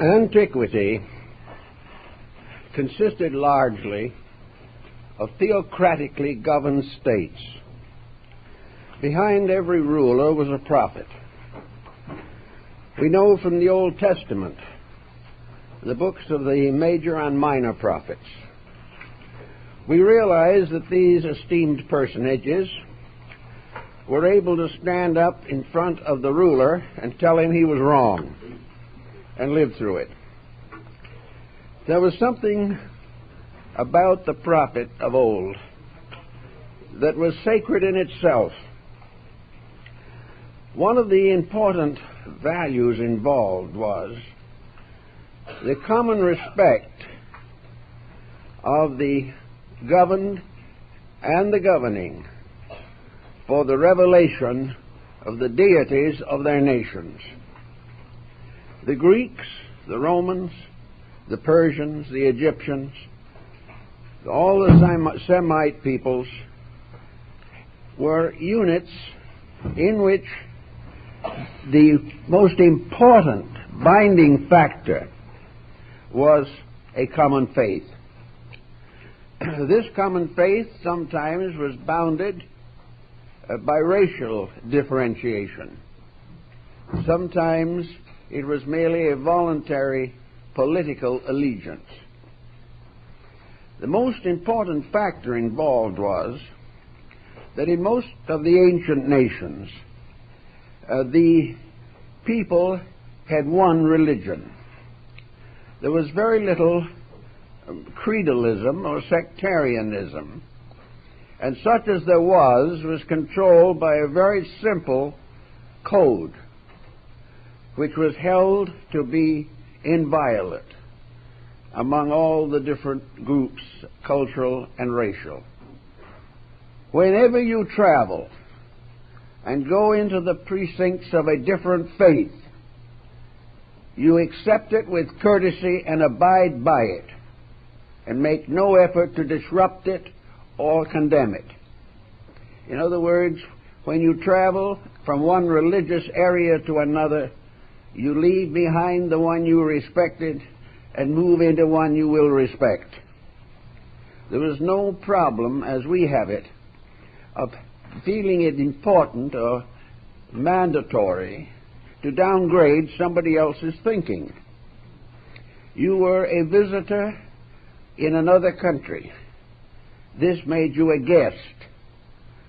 Antiquity consisted largely of theocratically governed states. Behind every ruler was a prophet. We know from the Old Testament, the books of the major and minor prophets, we realize that these esteemed personages were able to stand up in front of the ruler and tell him he was wrong and live through it. There was something about the prophet of old that was sacred in itself. One of the important values involved was the common respect of the governed and the governing for the revelation of the deities of their nations. The Greeks, the Romans, the Persians, the Egyptians, all the Semite peoples were units in which the most important binding factor was a common faith. This common faith sometimes was bounded by racial differentiation. Sometimes it was merely a voluntary political allegiance. The most important factor involved was that in most of the ancient nations, the people had one religion. There was very little creedalism or sectarianism, and such as there was controlled by a very simple code, which was held to be inviolate among all the different groups, cultural and racial. Whenever you travel and go into the precincts of a different faith, you accept it with courtesy and abide by it, and make no effort to disrupt it or condemn it. In other words, when you travel from one religious area to another, you leave behind the one you respected and move into one you will respect. There was no problem, as we have it, of feeling it important or mandatory to downgrade somebody else's thinking. You were a visitor in another country. This made you a guest.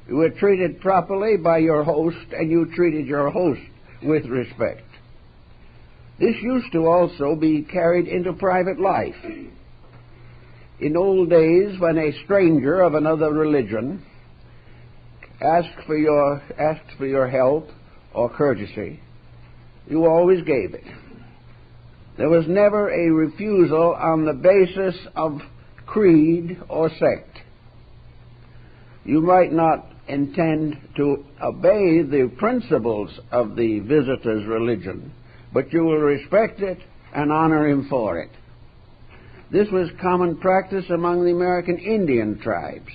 You were treated properly by your host, and you treated your host with respect. This used to also be carried into private life. In old days, when a stranger of another religion asked for your help or courtesy, you always gave it. There was never a refusal on the basis of creed or sect. You might not intend to obey the principles of the visitor's religion, but you will respect it and honor him for it. This was common practice among the American Indian tribes.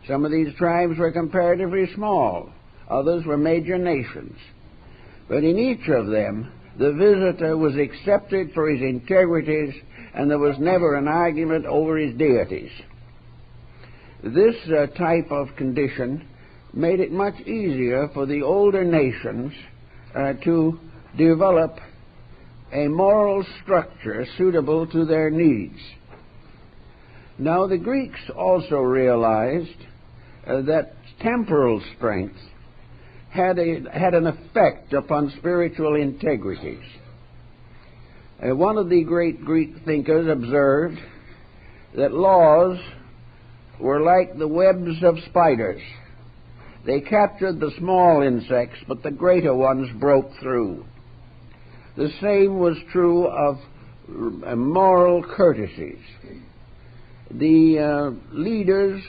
Some of these tribes were comparatively small, others were major nations. But in each of them, the visitor was accepted for his integrities, and there was never an argument over his deities. This type of condition made it much easier for the older nations to develop a moral structure suitable to their needs. Now, the Greeks also realized that temporal strength had an effect upon spiritual integrities. One of the great Greek thinkers observed that laws were like the webs of spiders. They captured the small insects, but the greater ones broke through. The same was true of moral courtesies. The leaders,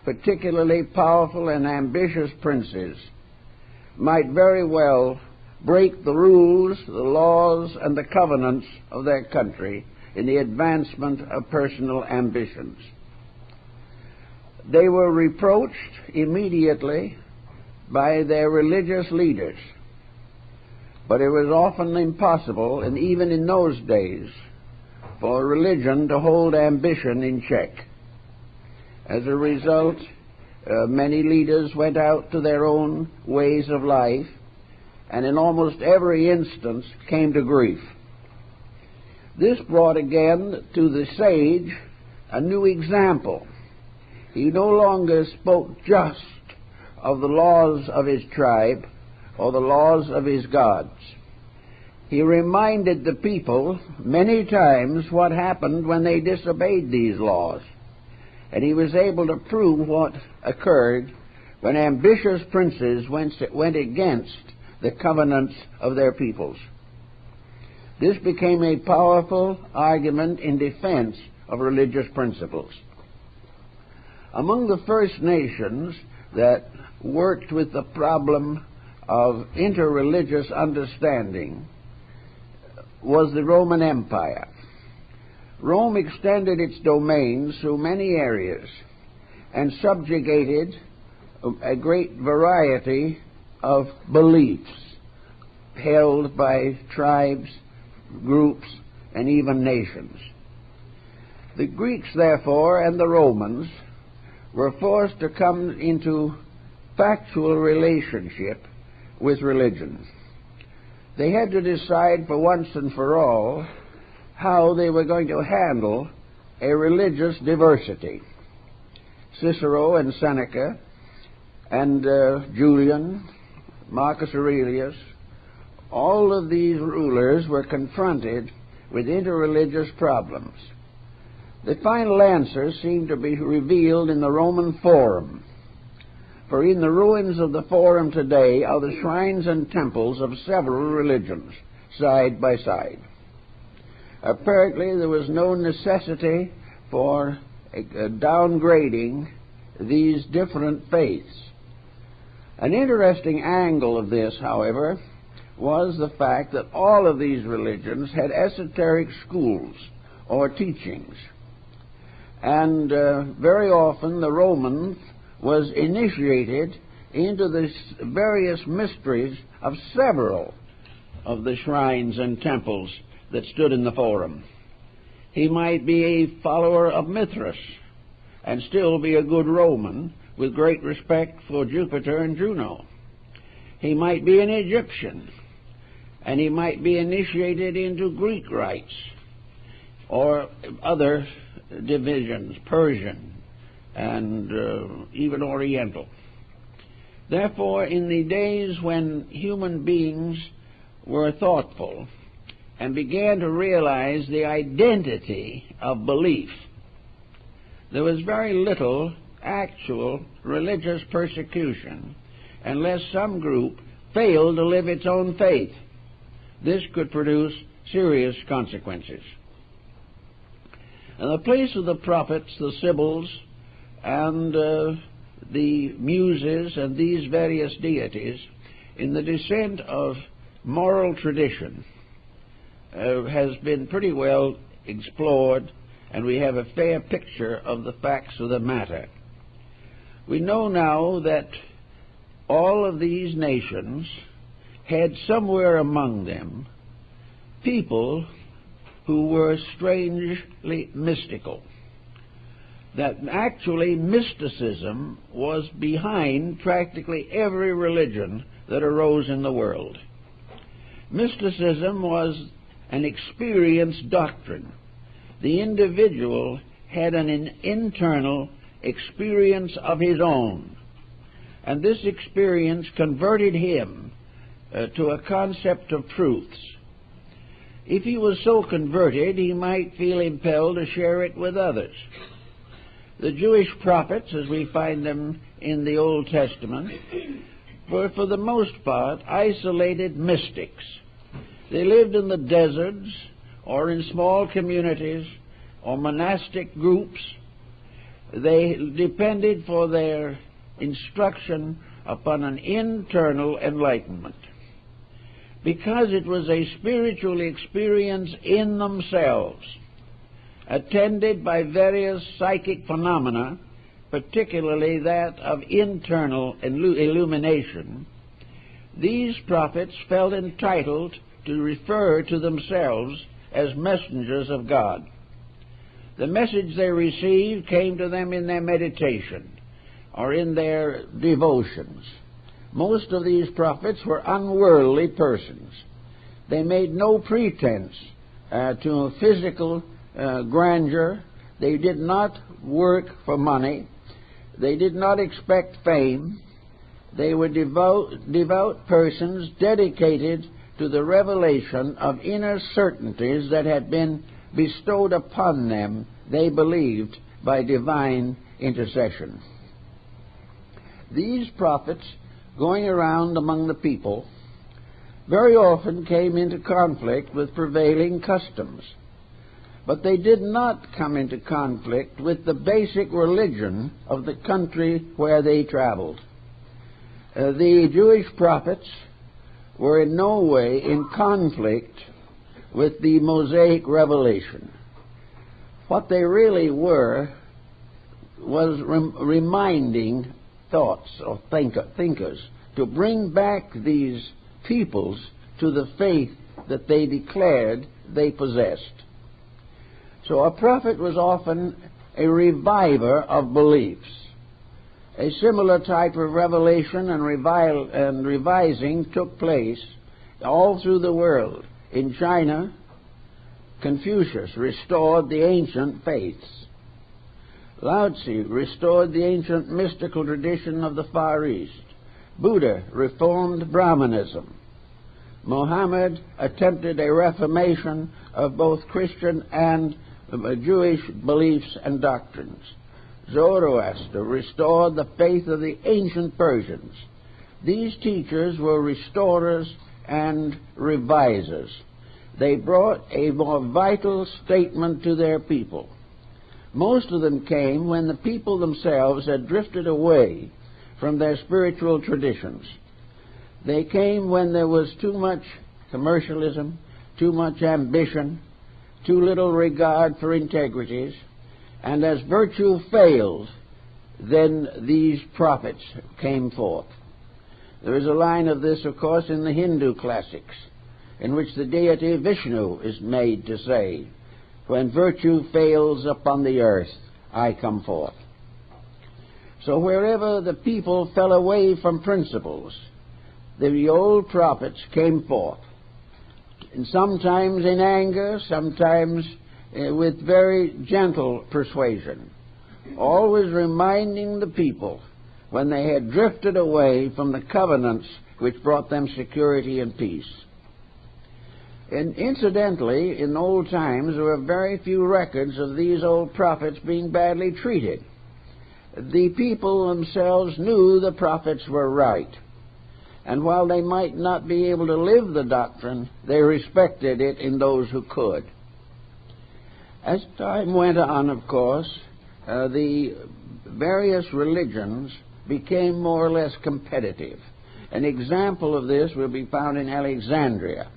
particularly powerful and ambitious princes, might very well break the rules, the laws, and the covenants of their country in the advancement of personal ambitions. They were reproached immediately by their religious leaders. but it was often impossible, and even in those days, for religion to hold ambition in check. As a result, many leaders went out to their own ways of life, and in almost every instance came to grief. This brought again to the sage a new example. He no longer spoke just of the laws of his tribe or the laws of his gods. He reminded the people many times what happened when they disobeyed these laws, and he was able to prove what occurred when ambitious princes went against the covenants of their peoples. This became a powerful argument in defense of religious principles. Among the first nations that worked with the problem of interreligious understanding was the Roman Empire. Rome extended its domains through many areas and subjugated a great variety of beliefs held by tribes, groups, and even nations. The Greeks, therefore, and the Romans were forced to come into factual relationship with religion. They had to decide for once and for all how they were going to handle a religious diversity. Cicero and Seneca and Julian, Marcus Aurelius, all of these rulers were confronted with interreligious problems. The final answer seemed to be revealed in the Roman Forum, for in the ruins of the Forum today are the shrines and temples of several religions, side by side. Apparently there was no necessity for downgrading these different faiths. An interesting angle of this, however, was the fact that all of these religions had esoteric schools or teachings. And very often the Roman was initiated into the various mysteries of several of the shrines and temples that stood in the Forum. He might be a follower of Mithras and still be a good Roman with great respect for Jupiter and Juno. He might be an Egyptian, and he might be initiated into Greek rites or other divisions, Persian and even Oriental. Therefore, in the days when human beings were thoughtful and began to realize the identity of belief, there was very little actual religious persecution unless some group failed to live its own faith. This could produce serious consequences. And the place of the prophets, the Sibyls, and the Muses, and these various deities in the descent of moral tradition has been pretty well explored, and we have a fair picture of the facts of the matter. We know now that all of these nations had somewhere among them people who were strangely mystical, that actually mysticism was behind practically every religion that arose in the world. Mysticism was an experienced doctrine. The individual had an internal experience of his own, and this experience converted him to a concept of truths. If he was so converted, he might feel impelled to share it with others. The Jewish prophets, as we find them in the Old Testament, were for the most part isolated mystics. They lived in the deserts or in small communities or monastic groups. They depended for their instruction upon an internal enlightenment. Because it was a spiritual experience in themselves, attended by various psychic phenomena, particularly that of internal illumination, these prophets felt entitled to refer to themselves as messengers of God. The message they received came to them in their meditation or in their devotions. Most of these prophets were unworldly persons. They made no pretense to physical grandeur. They did not work for money. They did not expect fame. They were devout persons dedicated to the revelation of inner certainties that had been bestowed upon them, they believed, by divine intercession. These prophets, going around among the people, very often came into conflict with prevailing customs. But they did not come into conflict with the basic religion of the country where they traveled. The Jewish prophets were in no way in conflict with the Mosaic revelation. What they really were was reminding thoughts or thinkers to bring back these peoples to the faith that they declared they possessed. So a prophet was often a reviver of beliefs. A similar type of revelation and revising took place all through the world. In China, Confucius restored the ancient faiths. Lao Tzu restored the ancient mystical tradition of the Far East. Buddha reformed Brahmanism. Mohammed attempted a reformation of both Christian and Jewish beliefs and doctrines. Zoroaster restored the faith of the ancient Persians. These teachers were restorers and revisers. They brought a more vital statement to their people. Most of them came when the people themselves had drifted away from their spiritual traditions. They came when there was too much commercialism, too much ambition, too little regard for integrities, and as virtue failed, then these prophets came forth. There is a line of this, of course, in the Hindu classics, in which the deity Vishnu is made to say, "When virtue fails upon the earth, I come forth." So wherever the people fell away from principles, the old prophets came forth, and sometimes in anger, sometimes with very gentle persuasion, always reminding the people when they had drifted away from the covenants which brought them security and peace. And incidentally, in old times, there were very few records of these old prophets being badly treated. The people themselves knew the prophets were right, and while they might not be able to live the doctrine, they respected it in those who could. As time went on, of course, the various religions became more or less competitive. An example of this will be found in Alexandria,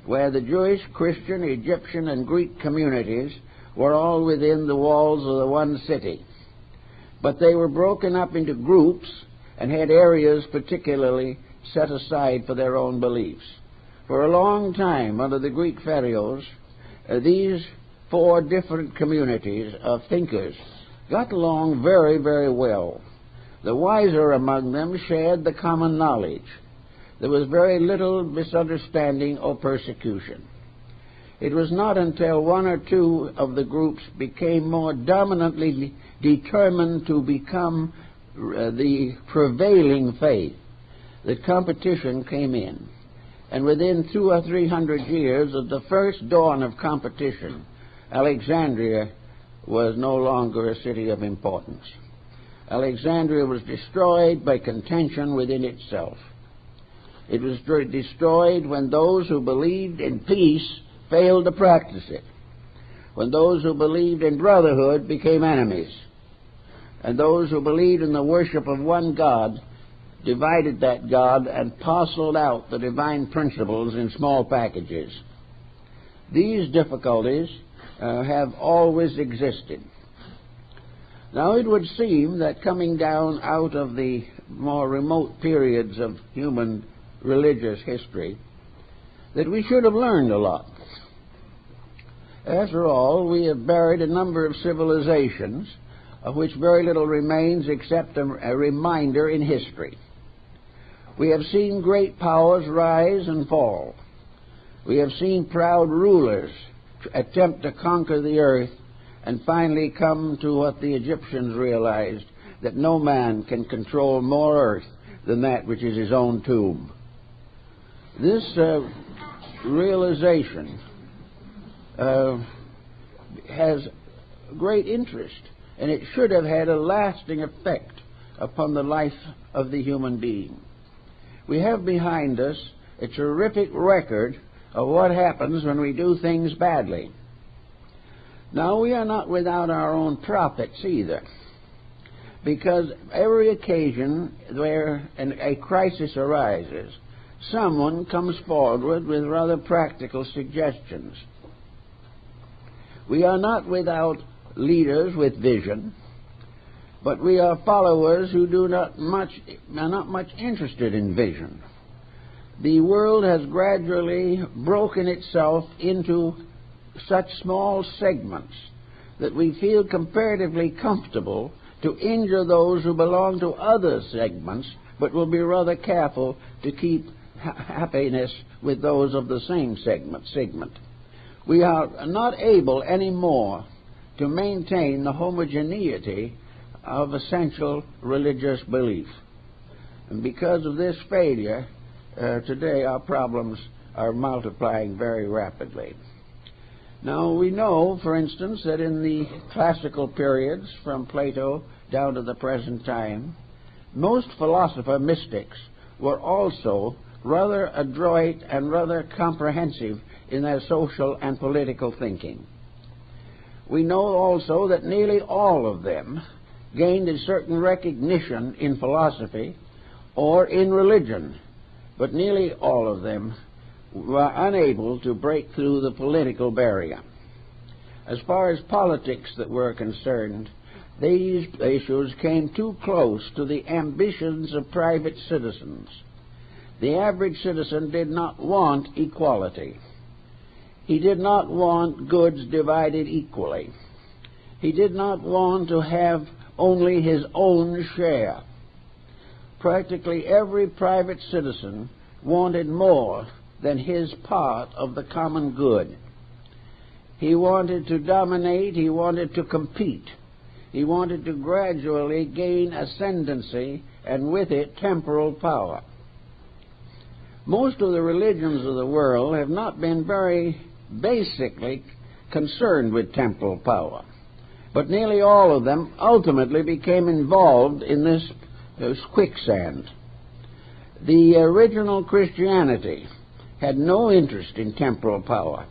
where the Jewish, Christian, Egyptian, and Greek communities were all within the walls of the one city. But they were broken up into groups and had areas particularly set aside for their own beliefs. For a long time, under the Greek pharaohs, these four different communities of thinkers got along very, very well. The wiser among them shared the common knowledge. There was very little misunderstanding or persecution. It was not until one or two of the groups became more dominantly determined to become the prevailing faith that competition came in. And within 200 or 300 years of the first dawn of competition, Alexandria was no longer a city of importance. Alexandria was destroyed by contention within itself. It was destroyed when those who believed in peace failed to practice it, when those who believed in brotherhood became enemies, and those who believed in the worship of one God divided that God and parceled out the divine principles in small packages. These difficulties have always existed. Now it would seem that coming down out of the more remote periods of human religious history, that we should have learned a lot. After all, we have buried a number of civilizations of which very little remains except a reminder in history. We have seen great powers rise and fall. We have seen proud rulers attempt to conquer the earth and finally come to what the Egyptians realized, that no man can control more earth than that which is his own tomb. This realization has great interest, and it should have had a lasting effect upon the life of the human being. We have behind us a terrific record of what happens when we do things badly. Now, we are not without our own prophets either, because every occasion where a crisis arises, someone comes forward with rather practical suggestions. We are not without leaders with vision, but we are followers who are not much interested in vision. The world has gradually broken itself into such small segments that we feel comparatively comfortable to injure those who belong to other segments, but will be rather careful to keep happiness with those of the same segment. We are not able anymore to maintain the homogeneity of essential religious belief. And because of this failure, today our problems are multiplying very rapidly. Now, we know, for instance, that in the classical periods, from Plato down to the present time, most philosopher mystics were also rather adroit and rather comprehensive in their social and political thinking. We know also that nearly all of them gained a certain recognition in philosophy or in religion, but nearly all of them were unable to break through the political barrier. As far as politics that were concerned, these issues came too close to the ambitions of private citizens. The average citizen did not want equality. He did not want goods divided equally. He did not want to have only his own share. Practically every private citizen wanted more than his part of the common good. He wanted to dominate, he wanted to compete, he wanted to gradually gain ascendancy and with it temporal power. Most of the religions of the world have not been very basically concerned with temporal power, but nearly all of them ultimately became involved in this quicksand. The original Christianity had no interest in temporal power.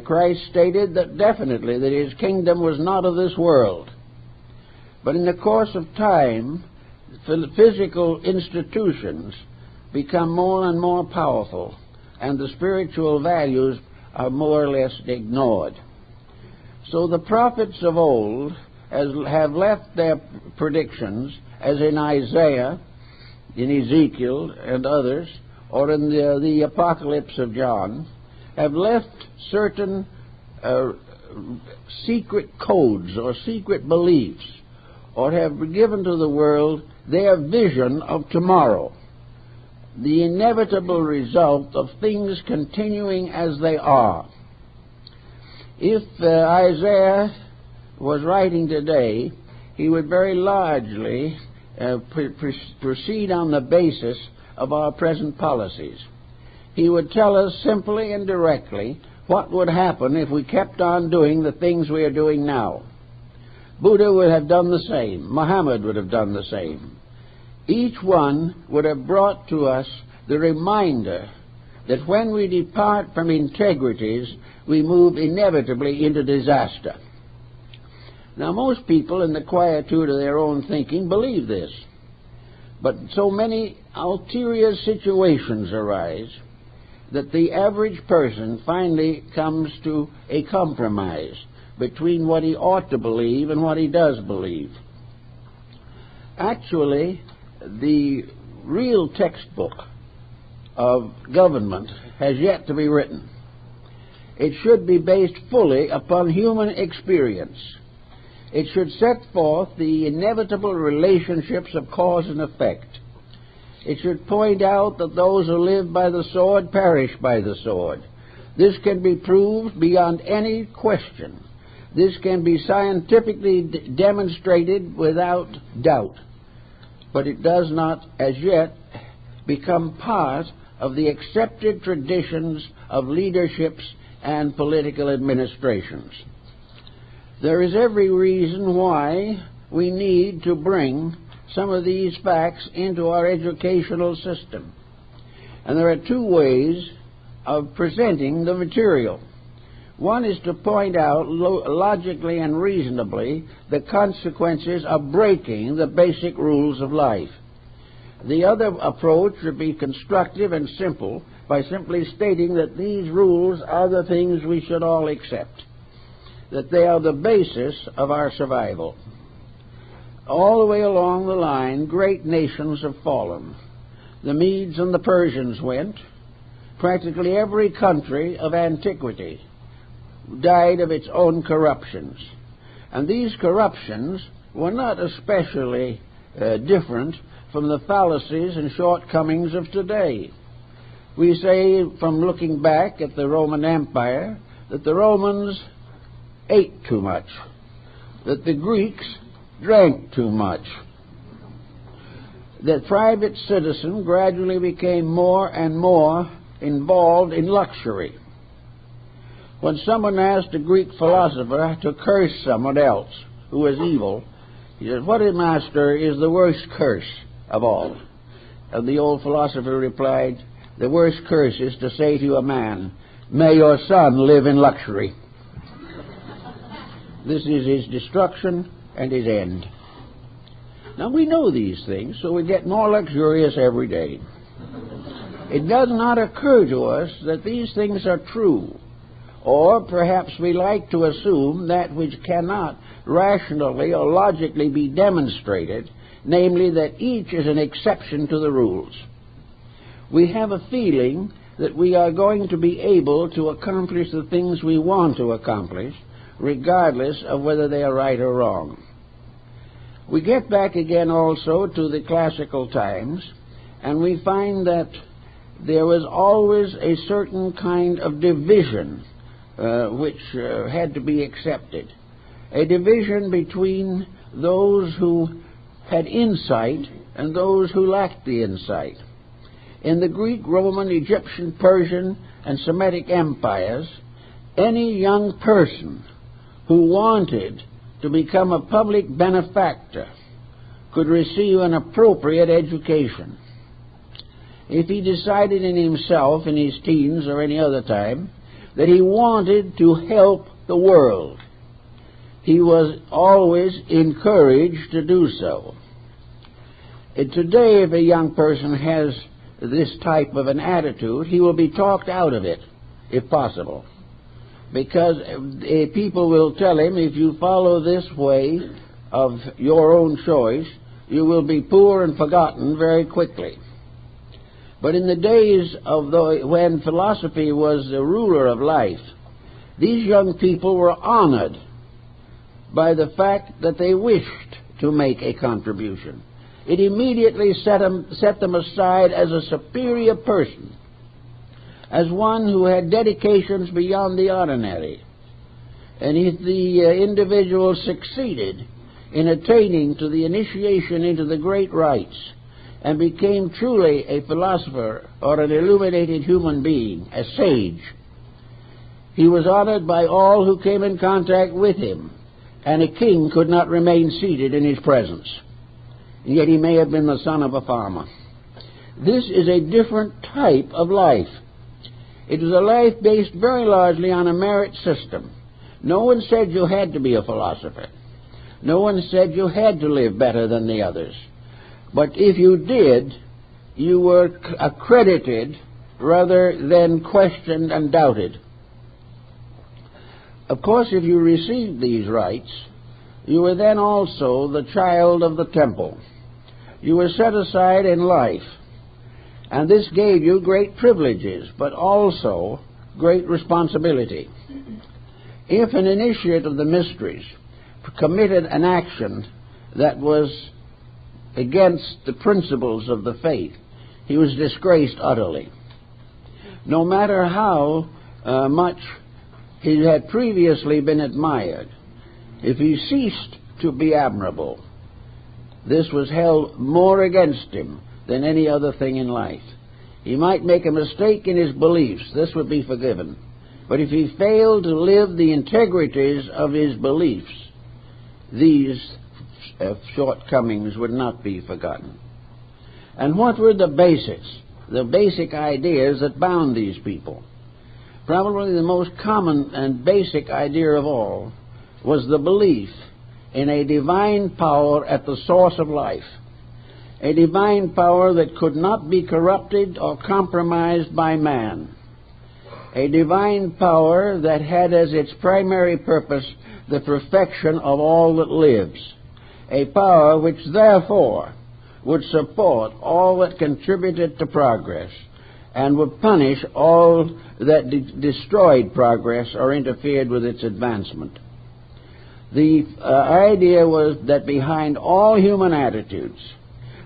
Christ stated that definitely that his kingdom was not of this world. But in the course of time, physical institutions become more and more powerful, and the spiritual values are more or less ignored. So the prophets of old have left their predictions, as in Isaiah, in Ezekiel, and others, or in the Apocalypse of John, have left certain secret codes or secret beliefs, or have given to the world their vision of tomorrow, the inevitable result of things continuing as they are. If Isaiah was writing today, he would very largely proceed on the basis of our present policies. He would tell us simply and directly what would happen if we kept on doing the things we are doing now. Buddha would have done the same. Muhammad would have done the same. Each one would have brought to us the reminder that when we depart from integrities, we move inevitably into disaster. Now, most people in the quietude of their own thinking believe this, but so many ulterior situations arise that the average person finally comes to a compromise between what he ought to believe and what he does believe. Actually, the real textbook of government has yet to be written. It should be based fully upon human experience. It should set forth the inevitable relationships of cause and effect. It should point out that those who live by the sword perish by the sword. This can be proved beyond any question. This can be scientifically demonstrated without doubt. But it does not, as yet, become part of the accepted traditions of leaderships and political administrations. There is every reason why we need to bring some of these facts into our educational system. And there are two ways of presenting the material. One is to point out logically and reasonably the consequences of breaking the basic rules of life. The other approach would be constructive and simple by simply stating that these rules are the things we should all accept, that they are the basis of our survival. All the way along the line, great nations have fallen. The Medes and the Persians went. Practically every country of antiquity died of its own corruptions. And these corruptions were not especially different from the fallacies and shortcomings of today. We say, from looking back at the Roman Empire, that the Romans ate too much, that the Greeks drank too much, that private citizen gradually became more and more involved in luxury. When someone asked a Greek philosopher to curse someone else who was evil, he said, "What, master, is the worst curse of all?" And the old philosopher replied, "The worst curse is to say to a man, 'May your son live in luxury.'" This is his destruction and his end. Now, we know these things, so we get more luxurious every day. It does not occur to us that these things are true, or perhaps we like to assume that which cannot rationally or logically be demonstrated, namely that each is an exception to the rules. We have a feeling that we are going to be able to accomplish the things we want to accomplish, regardless of whether they are right or wrong. We get back again also to the classical times, and we find that there was always a certain kind of division which had to be accepted. A division between those who had insight and those who lacked the insight. In the Greek, Roman, Egyptian, Persian, and Semitic empires, any young person who wanted to become a public benefactor could receive an appropriate education. If he decided in himself, in his teens or any other time, that he wanted to help the world, he was always encouraged to do so. Today, if a young person has this type of an attitude, he will be talked out of it, if possible. Because people will tell him, if you follow this way of your own choice, you will be poor and forgotten very quickly. But in the days of when philosophy was the ruler of life, these young people were honored by the fact that they wished to make a contribution. It immediately set them aside as a superior person, as one who had dedications beyond the ordinary. And if the individual succeeded in attaining to the initiation into the great rites and became truly a philosopher or an illuminated human being, a sage, he was honored by all who came in contact with him, and a king could not remain seated in his presence. And yet he may have been the son of a farmer. This is a different type of life. It was a life based very largely on a merit system. No one said you had to be a philosopher. No one said you had to live better than the others. But if you did, you were accredited rather than questioned and doubted. Of course, if you received these rights, you were then also the child of the temple. You were set aside in life. And this gave you great privileges, but also great responsibility. If an initiate of the mysteries committed an action that was against the principles of the faith, he was disgraced utterly. No matter how much he had previously been admired, if he ceased to be admirable, this was held more against him than any other thing in life. He might make a mistake in his beliefs, this would be forgiven. But if he failed to live the integrities of his beliefs, these shortcomings would not be forgotten. And what were the basic ideas that bound these people? Probably the most common and basic idea of all was the belief in a divine power at the source of life, a divine power that could not be corrupted or compromised by man, a divine power that had as its primary purpose the perfection of all that lives, a power which therefore would support all that contributed to progress and would punish all that destroyed progress or interfered with its advancement. The idea was that behind all human attitudes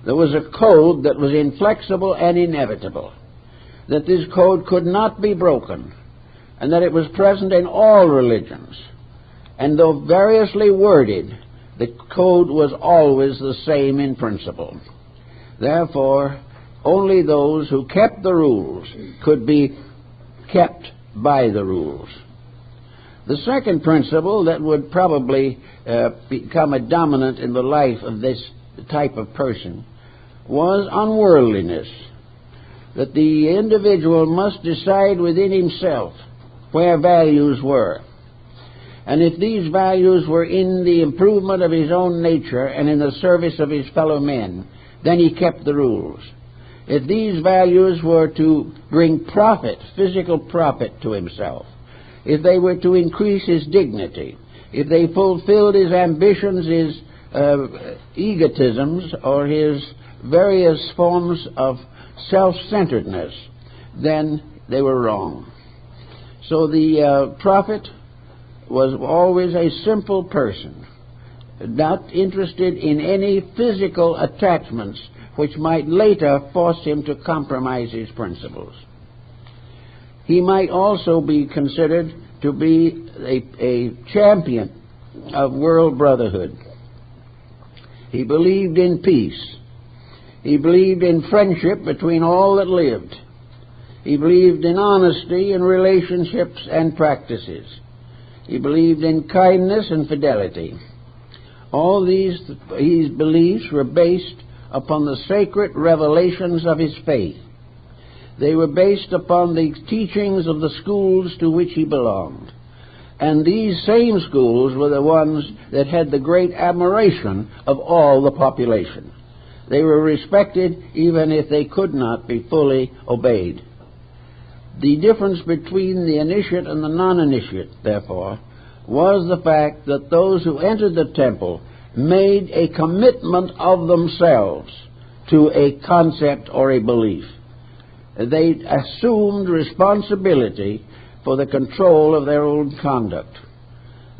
there was a code that was inflexible and inevitable, that this code could not be broken, and that it was present in all religions. And though variously worded, the code was always the same in principle. Therefore, only those who kept the rules could be kept by the rules. The second principle that would probably become a dominant in the life of this type of person was unworldliness, that the individual must decide within himself where values were. And if these values were in the improvement of his own nature and in the service of his fellow men, then he kept the rules. If these values were to bring profit, physical profit to himself, if they were to increase his dignity, if they fulfilled his ambitions, his egotisms, or his various forms of self-centeredness, then they were wrong. So the prophet was always a simple person, not interested in any physical attachments which might later force him to compromise his principles. He might also be considered to be a champion of world brotherhood. He believed in peace. He believed in friendship between all that lived. He believed in honesty in relationships and practices. He believed in kindness and fidelity. All these beliefs were based upon the sacred revelations of his faith. They were based upon the teachings of the schools to which he belonged. And these same schools were the ones that had the great admiration of all the population. They were respected even if they could not be fully obeyed. The difference between the initiate and the non-initiate, therefore, was the fact that those who entered the temple made a commitment of themselves to a concept or a belief. They assumed responsibility for the control of their own conduct.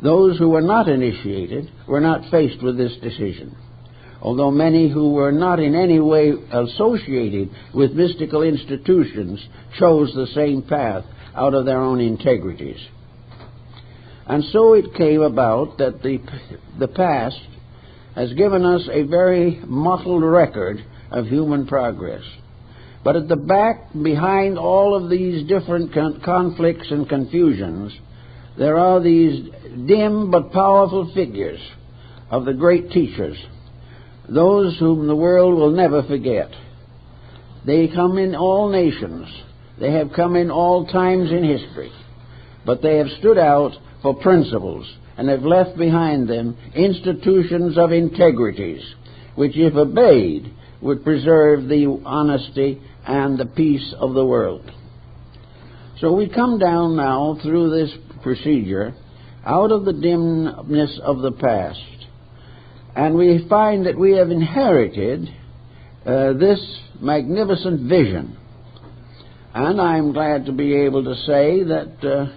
Those who were not initiated were not faced with this decision, although many who were not in any way associated with mystical institutions chose the same path out of their own integrities. And so it came about that the past has given us a very mottled record of human progress. But at the back, behind all of these different conflicts and confusions, there are these dim but powerful figures of the great teachers, those whom the world will never forget. They come in all nations. They have come in all times in history. But they have stood out for principles and have left behind them institutions of integrities, which, if obeyed, would preserve the honesty and the peace of the world. So we come down now through this procedure out of the dimness of the past, and we find that we have inherited this magnificent vision. And I'm glad to be able to say that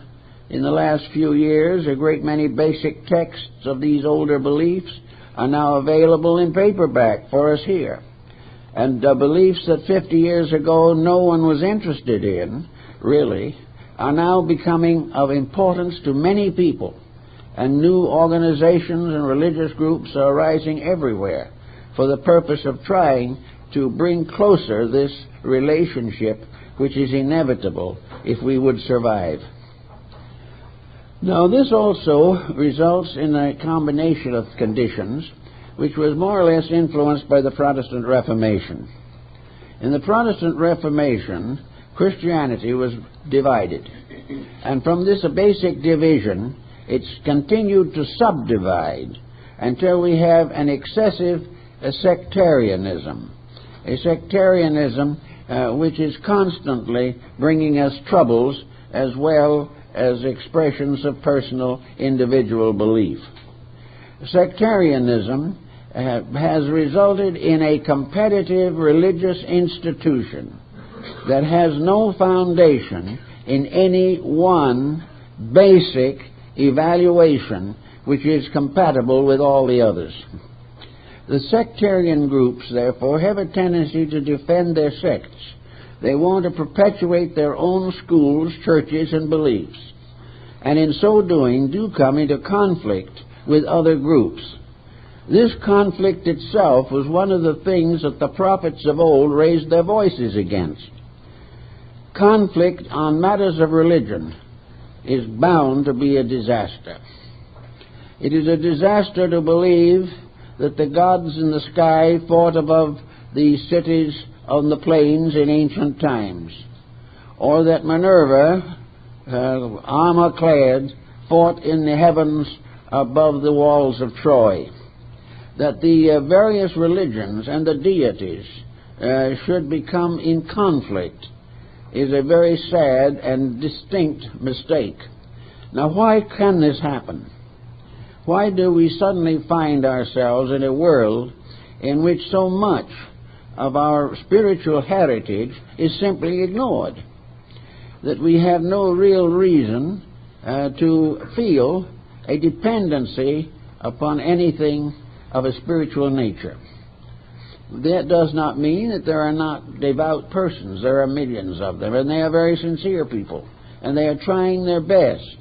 in the last few years, a great many basic texts of these older beliefs are now available in paperback for us here. And beliefs that 50 years ago no one was interested in, really, are now becoming of importance to many people. And new organizations and religious groups are arising everywhere for the purpose of trying to bring closer this relationship which is inevitable if we would survive. Now, this also results in a combination of conditions which was more or less influenced by the Protestant Reformation. In the Protestant Reformation, Christianity was divided, and from this basic division, it's continued to subdivide until we have an excessive sectarianism, a sectarianism which is constantly bringing us troubles as well as expressions of personal individual belief. Sectarianism has resulted in a competitive religious institution that has no foundation in any one basic evaluation which is compatible with all the others. The sectarian groups, therefore, have a tendency to defend their sects. They want to perpetuate their own schools, churches, and beliefs, and in so doing do come into conflict with other groups. This conflict itself was one of the things that the prophets of old raised their voices against. Conflict on matters of religion is bound to be a disaster. It is a disaster to believe that the gods in the sky fought above the cities on the plains in ancient times, or that Minerva, armor-clad, fought in the heavens above the walls of Troy, that the various religions and the deities should become in conflict is a very sad and distinct mistake. Now, why can this happen? Why do we suddenly find ourselves in a world in which so much of our spiritual heritage is simply ignored? That we have no real reason to feel a dependency upon anything of a spiritual nature. That does not mean that there are not devout persons. There are millions of them, and they are very sincere people, and they are trying their best.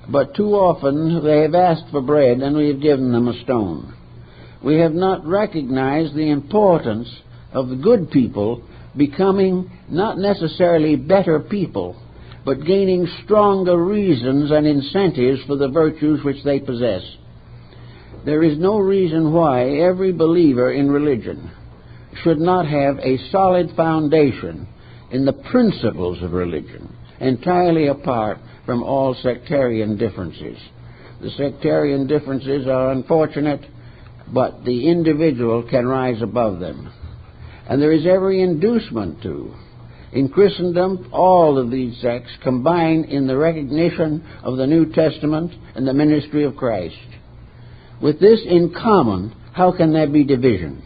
But too often they have asked for bread, and we have given them a stone. We have not recognized the importance of the good people becoming not necessarily better people, but gaining stronger reasons and incentives for the virtues which they possess. There is no reason why every believer in religion should not have a solid foundation in the principles of religion, entirely apart from all sectarian differences. The sectarian differences are unfortunate, but the individual can rise above them. And there is every inducement to. In Christendom, all of these sects combine in the recognition of the New Testament and the ministry of Christ. With this in common, how can there be division?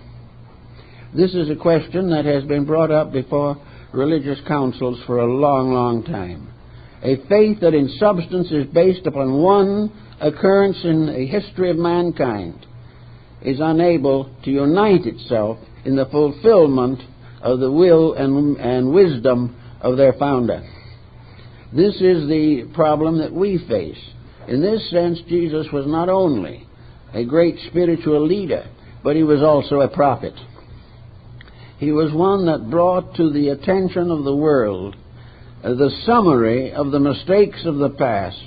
This is a question that has been brought up before religious councils for a long, long time. A faith that in substance is based upon one occurrence in the history of mankind is unable to unite itself in the fulfillment of the will and wisdom of their founder. This is the problem that we face. In this sense, Jesus was not only a great spiritual leader, but he was also a prophet. He was one that brought to the attention of the world the summary of the mistakes of the past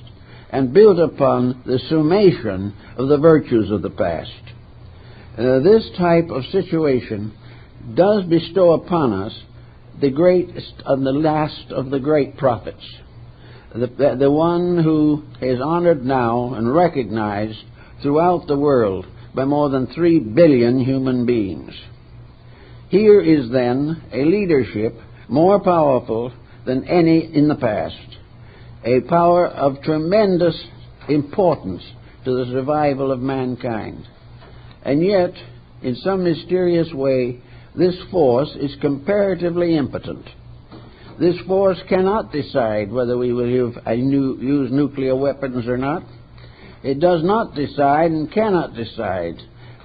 and built upon the summation of the virtues of the past. This type of situation does bestow upon us the greatest and the last of the great prophets, the one who is honored now and recognized throughout the world by more than 3 billion human beings. Here is then a leadership more powerful than any in the past, a power of tremendous importance to the survival of mankind. And yet, in some mysterious way, this force is comparatively impotent. This force cannot decide whether we will use nuclear weapons or not. It does not decide and cannot decide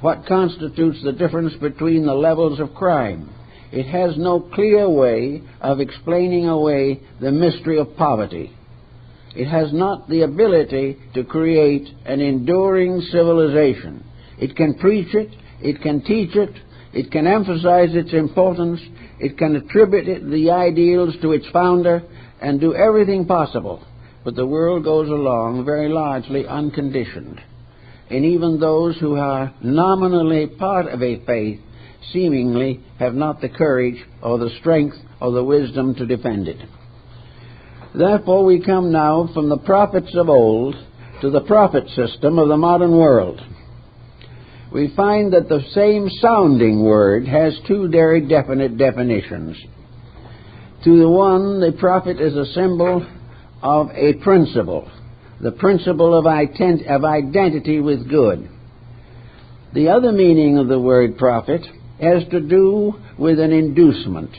what constitutes the difference between the levels of crime. It has no clear way of explaining away the mystery of poverty. It has not the ability to create an enduring civilization. It can preach it, it can teach it, it can emphasize its importance, it can attribute the ideals to its founder, and do everything possible. But the world goes along very largely unconditioned. And even those who are nominally part of a faith seemingly have not the courage or the strength or the wisdom to defend it. Therefore we come now from the prophets of old to the prophet system of the modern world. We find that the same sounding word has two very definite definitions. To the one, the prophet is a symbol of a principle, the principle of identity with good. The other meaning of the word prophet has to do with an inducement,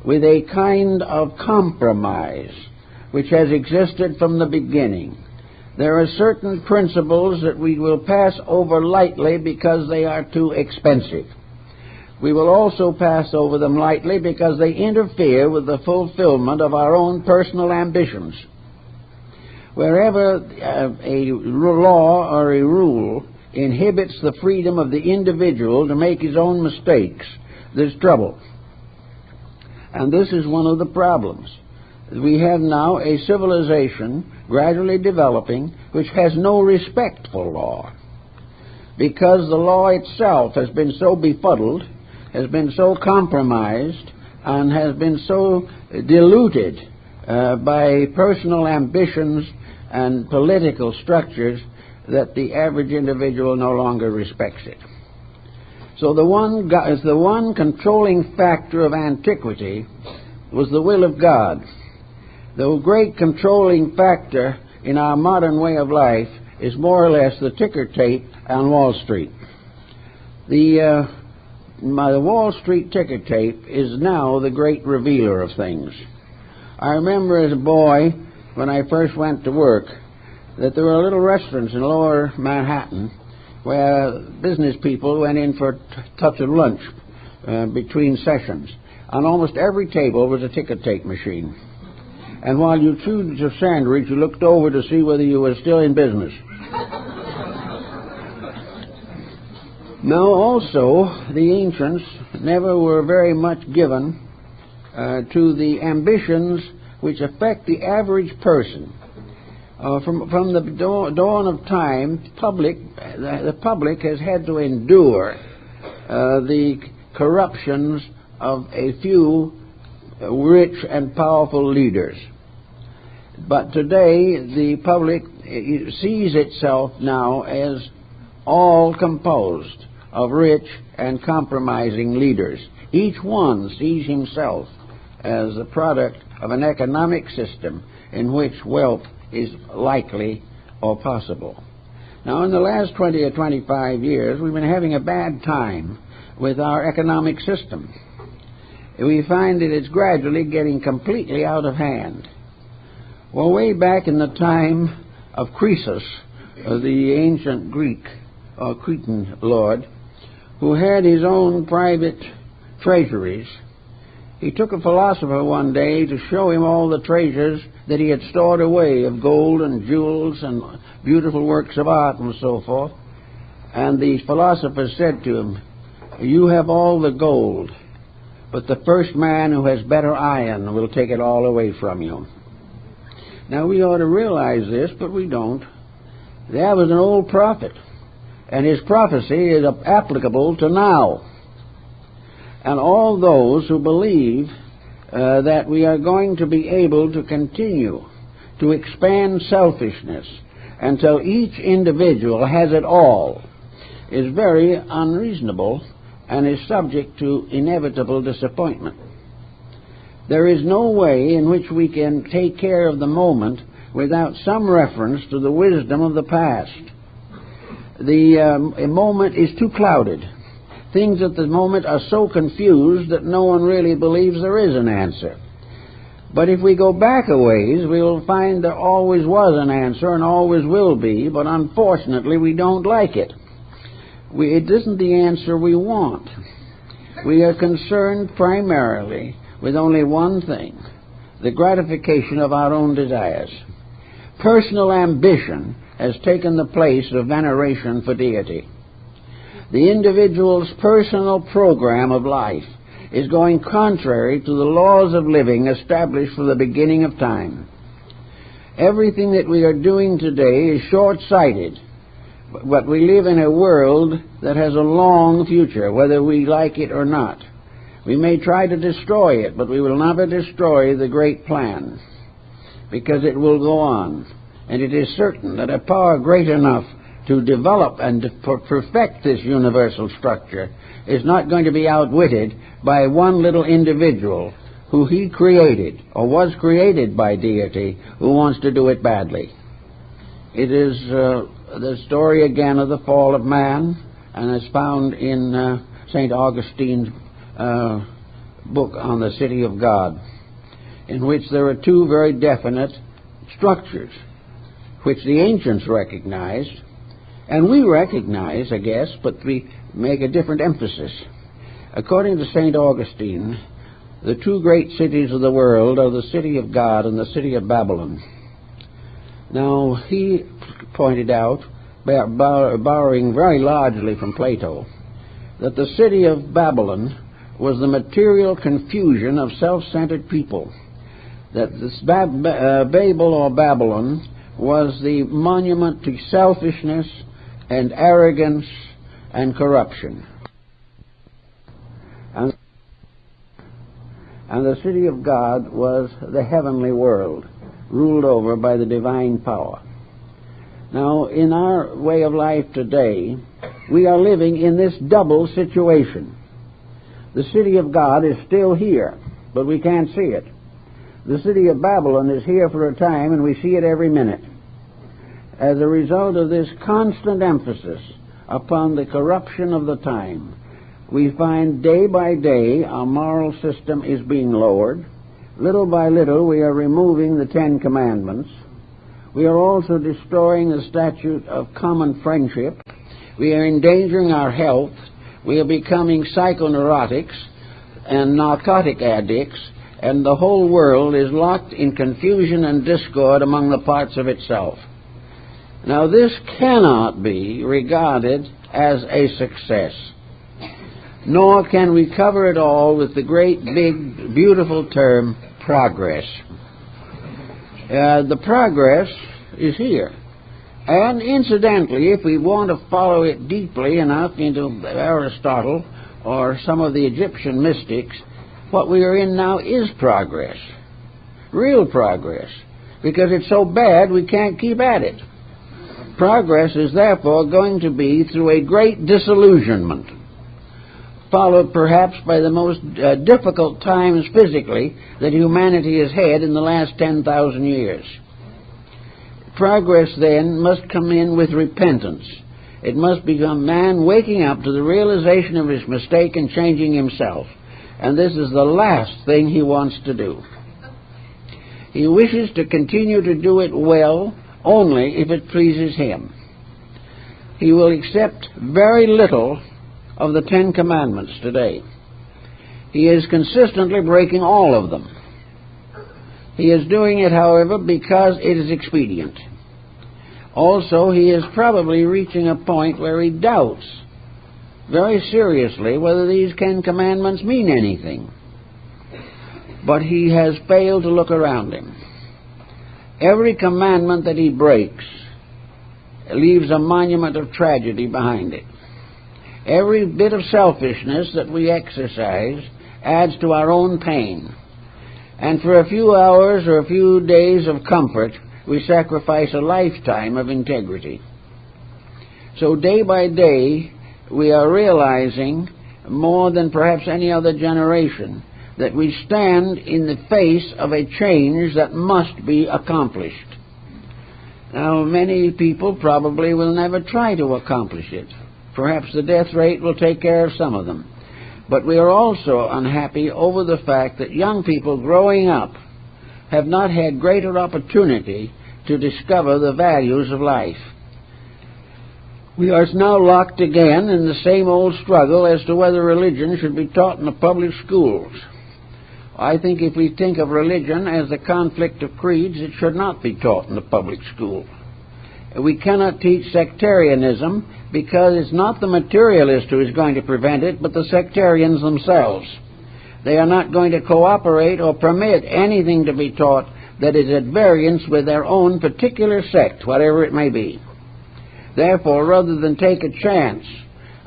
with a kind of compromise which has existed from the beginning. There are certain principles that we will pass over lightly because they are too expensive. We will also pass over them lightly because they interfere with the fulfillment of our own personal ambitions. Wherever a law or a rule inhibits the freedom of the individual to make his own mistakes, there's trouble. And this is one of the problems. We have now a civilization gradually developing which has no respect for law, because the law itself has been so befuddled, has been so compromised, and has been so diluted by personal ambitions and political structures that the average individual no longer respects it. So the one controlling factor of antiquity was the will of God. The great controlling factor in our modern way of life is more or less the ticker tape on Wall Street. The Wall Street ticker tape is now the great revealer of things. I remember as a boy, when I first went to work, that there were little restaurants in lower Manhattan where business people went in for a touch of lunch between sessions. On almost every table was a ticker tape machine. And while you chewed your sandwich, you looked over to see whether you were still in business. Now also, the ancients never were very much given to the ambitions which affect the average person. From the dawn of time, the public has had to endure the corruptions of a few rich and powerful leaders. But today, the public sees itself now as all composed of rich and compromising leaders. Each one sees himself as the product of an economic system in which wealth is likely or possible. Now, in the last 20 or 25 years, we've been having a bad time with our economic system. We find that it's gradually getting completely out of hand. Well, way back in the time of Croesus, the ancient Greek or Cretan lord, who had his own private treasuries, he took a philosopher one day to show him all the treasures that he had stored away of gold and jewels and beautiful works of art and so forth. And the philosopher said to him, "You have all the gold, but the first man who has better iron will take it all away from you." Now we ought to realize this, but we don't. That was an old prophet, and his prophecy is applicable to now. And all those who believe that we are going to be able to continue to expand selfishness until each individual has it all is very unreasonable and is subject to inevitable disappointment. There is no way in which we can take care of the moment without some reference to the wisdom of the past. The moment is too clouded. Things at the moment are so confused that no one really believes there is an answer. But if we go back a ways, we will find there always was an answer and always will be, but unfortunately we don't like it. It isn't the answer we want. We are concerned primarily with only one thing: the gratification of our own desires. Personal ambition has taken the place of veneration for deity. The individual's personal program of life is going contrary to the laws of living established from the beginning of time. Everything that we are doing today is short-sighted, but we live in a world that has a long future, whether we like it or not. We may try to destroy it, but we will never destroy the great plan, because it will go on. And it is certain that a power great enough to develop and to perfect this universal structure is not going to be outwitted by one little individual who he created, or was created by deity, who wants to do it badly. It is the story again of the fall of man, and is found in St. Augustine's book on the City of God, in which there are two very definite structures, which the ancients recognized, and we recognize, I guess, but we make a different emphasis. According to St. Augustine, the two great cities of the world are the city of God and the city of Babylon. Now, he pointed out, borrowing very largely from Plato, that the city of Babylon was the material confusion of self-centered people, that this Babel or Babylon was the monument to selfishness and arrogance and corruption. And the city of God was the heavenly world, ruled over by the divine power. Now, in our way of life today, we are living in this double situation. The city of God is still here, but we can't see it. The city of Babylon is here for a time, and we see it every minute. As a result of this constant emphasis upon the corruption of the time, we find day by day our moral system is being lowered. Little by little we are removing the Ten Commandments. We are also destroying the statute of common friendship. We are endangering our health. We are becoming psychoneurotics and narcotic addicts, and the whole world is locked in confusion and discord among the parts of itself. Now, this cannot be regarded as a success, nor can we cover it all with the great, big, beautiful term, progress. The progress is here. And incidentally, if we want to follow it deeply enough into Aristotle or some of the Egyptian mystics, what we are in now is progress, real progress, because it's so bad we can't keep at it. Progress is therefore going to be through a great disillusionment, followed perhaps by the most difficult times physically that humanity has had in the last 10,000 years. Progress then must come in with repentance. It must become man waking up to the realization of his mistake and changing himself. And this is the last thing he wants to do. He wishes to continue to do it well only if it pleases him. He will accept very little of the Ten Commandments today. He is consistently breaking all of them. He is doing it, however, because it is expedient. Also, he is probably reaching a point where he doubts very seriously whether these Ten Commandments mean anything. But he has failed to look around him. Every commandment that he breaks leaves a monument of tragedy behind it. Every bit of selfishness that we exercise adds to our own pain. And for a few hours or a few days of comfort, we sacrifice a lifetime of integrity. So day by day, we are realizing, more than perhaps any other generation, that we stand in the face of a change that must be accomplished. Now, many people probably will never try to accomplish it, Perhaps the death rate will take care of some of them. But we are also unhappy over the fact that young people growing up have not had greater opportunity to discover the values of life. We are now locked again in the same old struggle as to whether religion should be taught in the public schools. I think if we think of religion as the conflict of creeds, it should not be taught in the public school. We cannot teach sectarianism because it's not the materialist who is going to prevent it, but the sectarians themselves. They are not going to cooperate or permit anything to be taught that is at variance with their own particular sect, whatever it may be. Therefore, rather than take a chance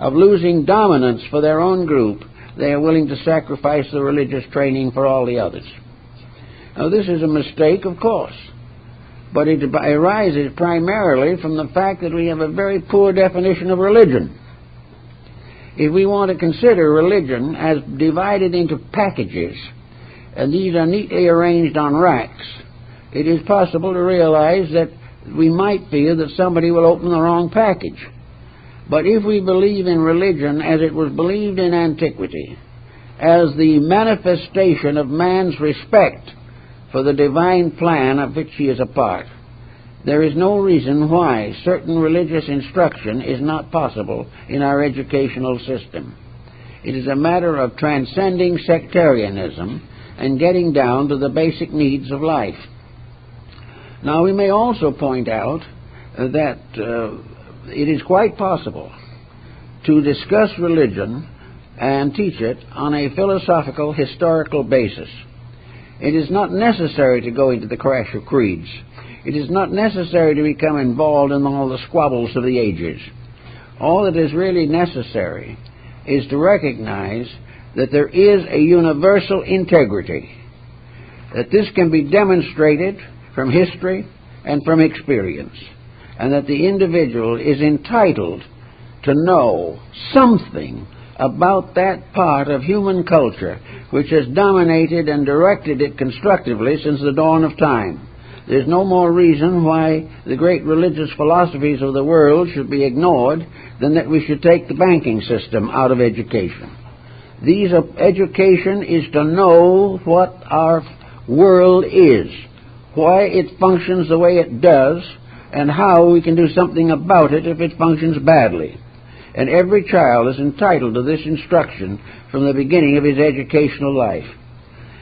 of losing dominance for their own group, they are willing to sacrifice the religious training for all the others. Now, this is a mistake, of course, but it arises primarily from the fact that we have a very poor definition of religion. If we want to consider religion as divided into packages, and these are neatly arranged on racks, it is possible to realize that we might fear that somebody will open the wrong package. But if we believe in religion as it was believed in antiquity, as the manifestation of man's respect for the divine plan of which he is a part, there is no reason why certain religious instruction is not possible in our educational system. It is a matter of transcending sectarianism and getting down to the basic needs of life. Now, we may also point out that it is quite possible to discuss religion and teach it on a philosophical, historical basis. It is not necessary to go into the crash of creeds. It is not necessary to become involved in all the squabbles of the ages. All that is really necessary is to recognize that there is a universal integrity, that this can be demonstrated from history and from experience, and that the individual is entitled to know something about that part of human culture which has dominated and directed it constructively since the dawn of time. There's no more reason why the great religious philosophies of the world should be ignored than that we should take the banking system out of education. Education is to know what our world is, why it functions the way it does, and how we can do something about it if it functions badly. And every child is entitled to this instruction from the beginning of his educational life.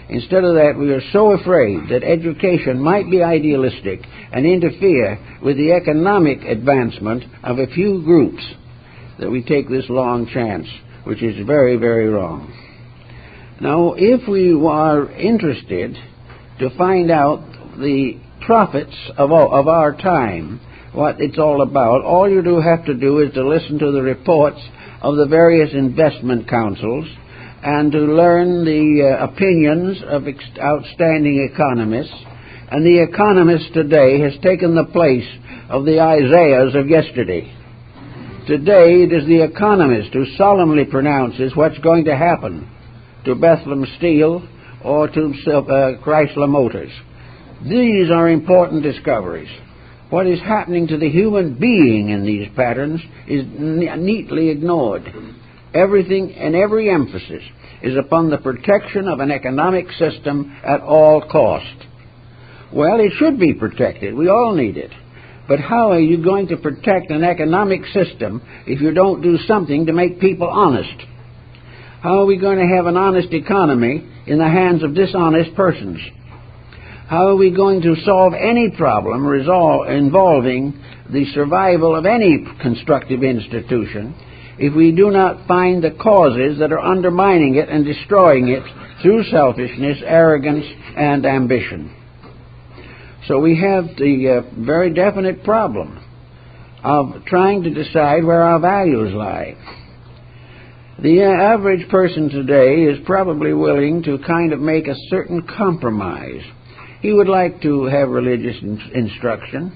Instead of that, we are so afraid that education might be idealistic and interfere with the economic advancement of a few groups that we take this long chance, which is very, very wrong. Now, if we are interested to find out the prophets of our time, what it's all about, all you do have to do is to listen to the reports of the various investment councils and to learn the opinions of outstanding economists. And the economist today has taken the place of the Isaiahs of yesterday. Today it is the economist who solemnly pronounces what's going to happen to Bethlehem Steel or to Chrysler Motors. These are important discoveries. What is happening to the human being in these patterns is neatly ignored. Everything and every emphasis is upon the protection of an economic system at all cost. Well, it should be protected. We all need it. But how are you going to protect an economic system if you don't do something to make people honest? How are we going to have an honest economy in the hands of dishonest persons? How are we going to solve any problem involving the survival of any constructive institution if we do not find the causes that are undermining it and destroying it through selfishness, arrogance, and ambition? So we have the very definite problem of trying to decide where our values lie. The average person today is probably willing to kind of make a certain compromise. He would like to have religious instruction.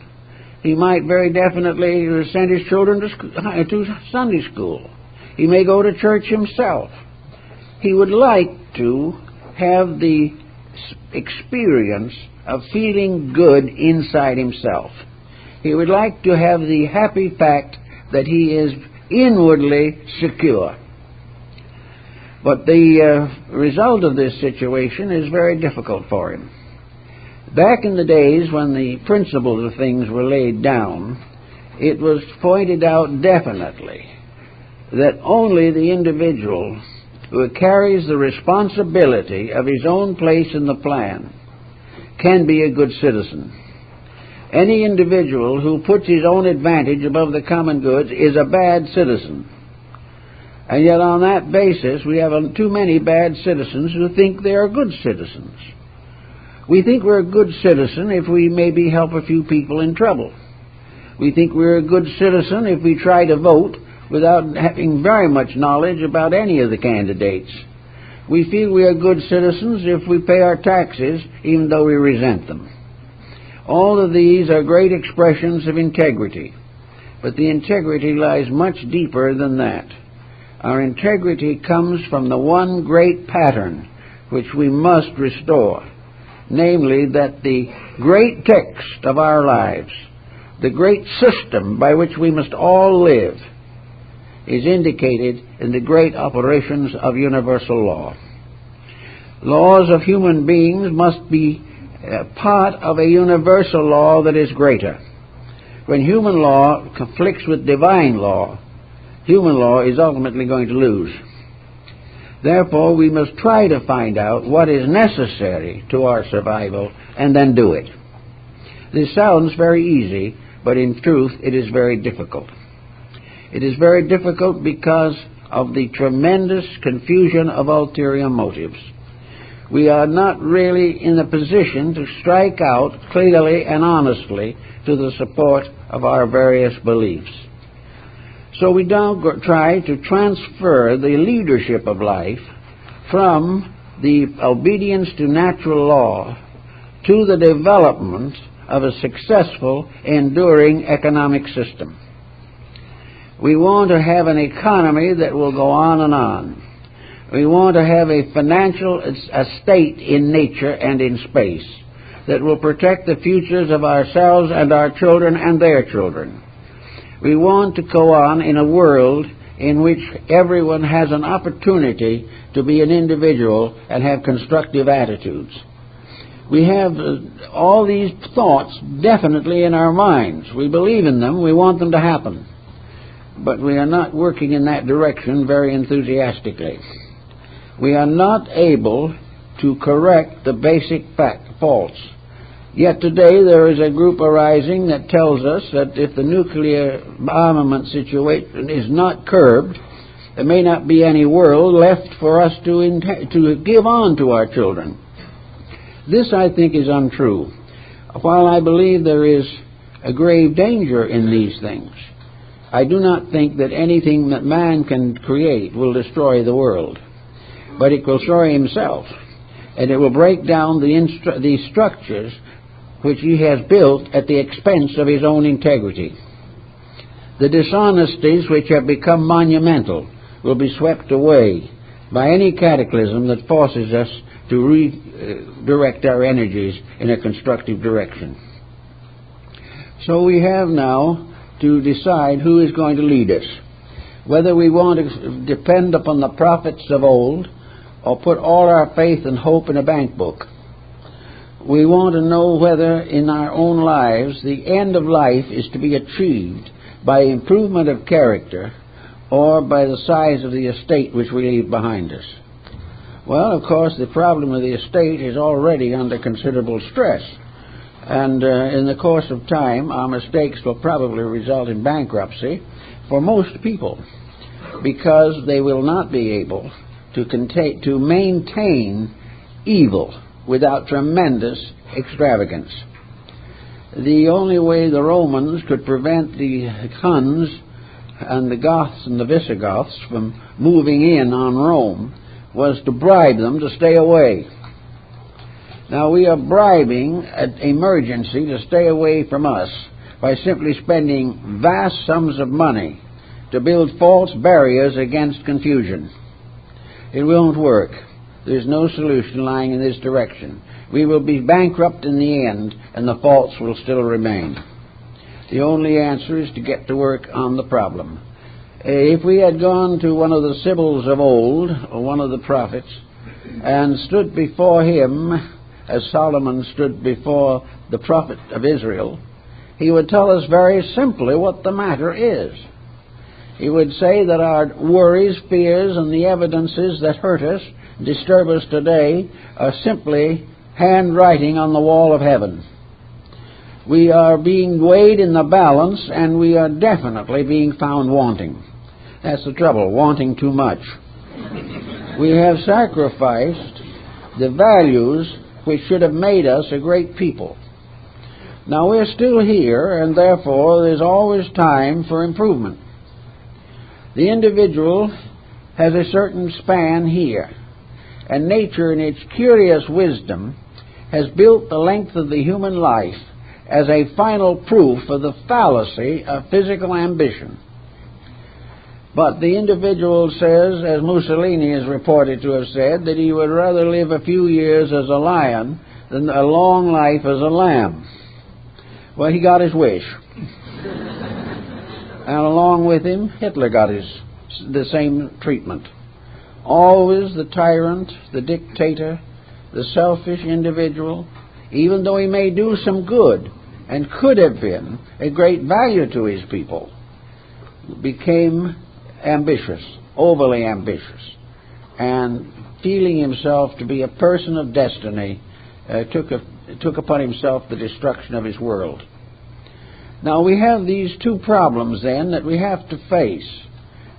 He might very definitely send his children to Sunday school. He may go to church himself. He would like to have the experience of feeling good inside himself. He would like to have the happy fact that he is inwardly secure. But the result of this situation is very difficult for him. Back in the days when the principles of things were laid down, it was pointed out definitely that only the individual who carries the responsibility of his own place in the plan can be a good citizen. Any individual who puts his own advantage above the common goods is a bad citizen. And yet on that basis we have too many bad citizens who think they are good citizens. We think we're a good citizen if we maybe help a few people in trouble. We think we're a good citizen if we try to vote without having very much knowledge about any of the candidates. We feel we are good citizens if we pay our taxes even though we resent them. All of these are great expressions of integrity, but the integrity lies much deeper than that. Our integrity comes from the one great pattern which we must restore, namely that the great text of our lives, the great system by which we must all live, is indicated in the great operations of universal law. Laws of human beings must be part of a universal law that is greater. When human law conflicts with divine law, human law is ultimately going to lose. Therefore, we must try to find out what is necessary to our survival and then do it. This sounds very easy, but in truth it is very difficult. It is very difficult because of the tremendous confusion of ulterior motives. We are not really in a position to strike out clearly and honestly to the support of our various beliefs. So we now try to transfer the leadership of life from the obedience to natural law to the development of a successful, enduring economic system. We want to have an economy that will go on and on. We want to have a financial estate in nature and in space that will protect the futures of ourselves and our children and their children. We want to go on in a world in which everyone has an opportunity to be an individual and have constructive attitudes. We have all these thoughts definitely in our minds. We believe in them. We want them to happen. But we are not working in that direction very enthusiastically. We are not able to correct the basic faults. Yet today there is a group arising that tells us that if the nuclear armament situation is not curbed, there may not be any world left for us to give on to our children. This, I think, is untrue. While I believe there is a grave danger in these things, I do not think that anything that man can create will destroy the world. But it will destroy himself, and it will break down the structures which he has built at the expense of his own integrity. The dishonesties which have become monumental will be swept away by any cataclysm that forces us to redirect our energies in a constructive direction. So we have now to decide who is going to lead us, whether we want to depend upon the prophets of old or put all our faith and hope in a bank book. We want to know whether in our own lives the end of life is to be achieved by improvement of character or by the size of the estate which we leave behind us. Well, of course, the problem of the estate is already under considerable stress, and in the course of time our mistakes will probably result in bankruptcy for most people, because they will not be able to maintain evil without tremendous extravagance. The only way the Romans could prevent the Huns and the Goths and the Visigoths from moving in on Rome was to bribe them to stay away. Now we are bribing an emergency to stay away from us by simply spending vast sums of money to build false barriers against confusion. It won't work. There's no solution lying in this direction. We will be bankrupt in the end, and the faults will still remain. The only answer is to get to work on the problem. If we had gone to one of the sibyls of old, or one of the prophets, and stood before him, as Solomon stood before the prophet of Israel, he would tell us very simply what the matter is. He would say that our worries, fears, and the evidences that hurt us, disturb us today, are simply handwriting on the wall of heaven. We are being weighed in the balance, and we are definitely being found wanting. That's the trouble, wanting too much. We have sacrificed the values which should have made us a great people. Now we're still here, and therefore there's always time for improvement. The individual has a certain span here, and nature in its curious wisdom has built the length of the human life as a final proof of the fallacy of physical ambition. But the individual says, as Mussolini is reported to have said, that he would rather live a few years as a lion than a long life as a lamb. Well, he got his wish. And along with him, Hitler got the same treatment. Always the tyrant, the dictator, the selfish individual, even though he may do some good and could have been a great value to his people, became ambitious, overly ambitious, and feeling himself to be a person of destiny, took upon himself the destruction of his world. Now we have these two problems then that we have to face,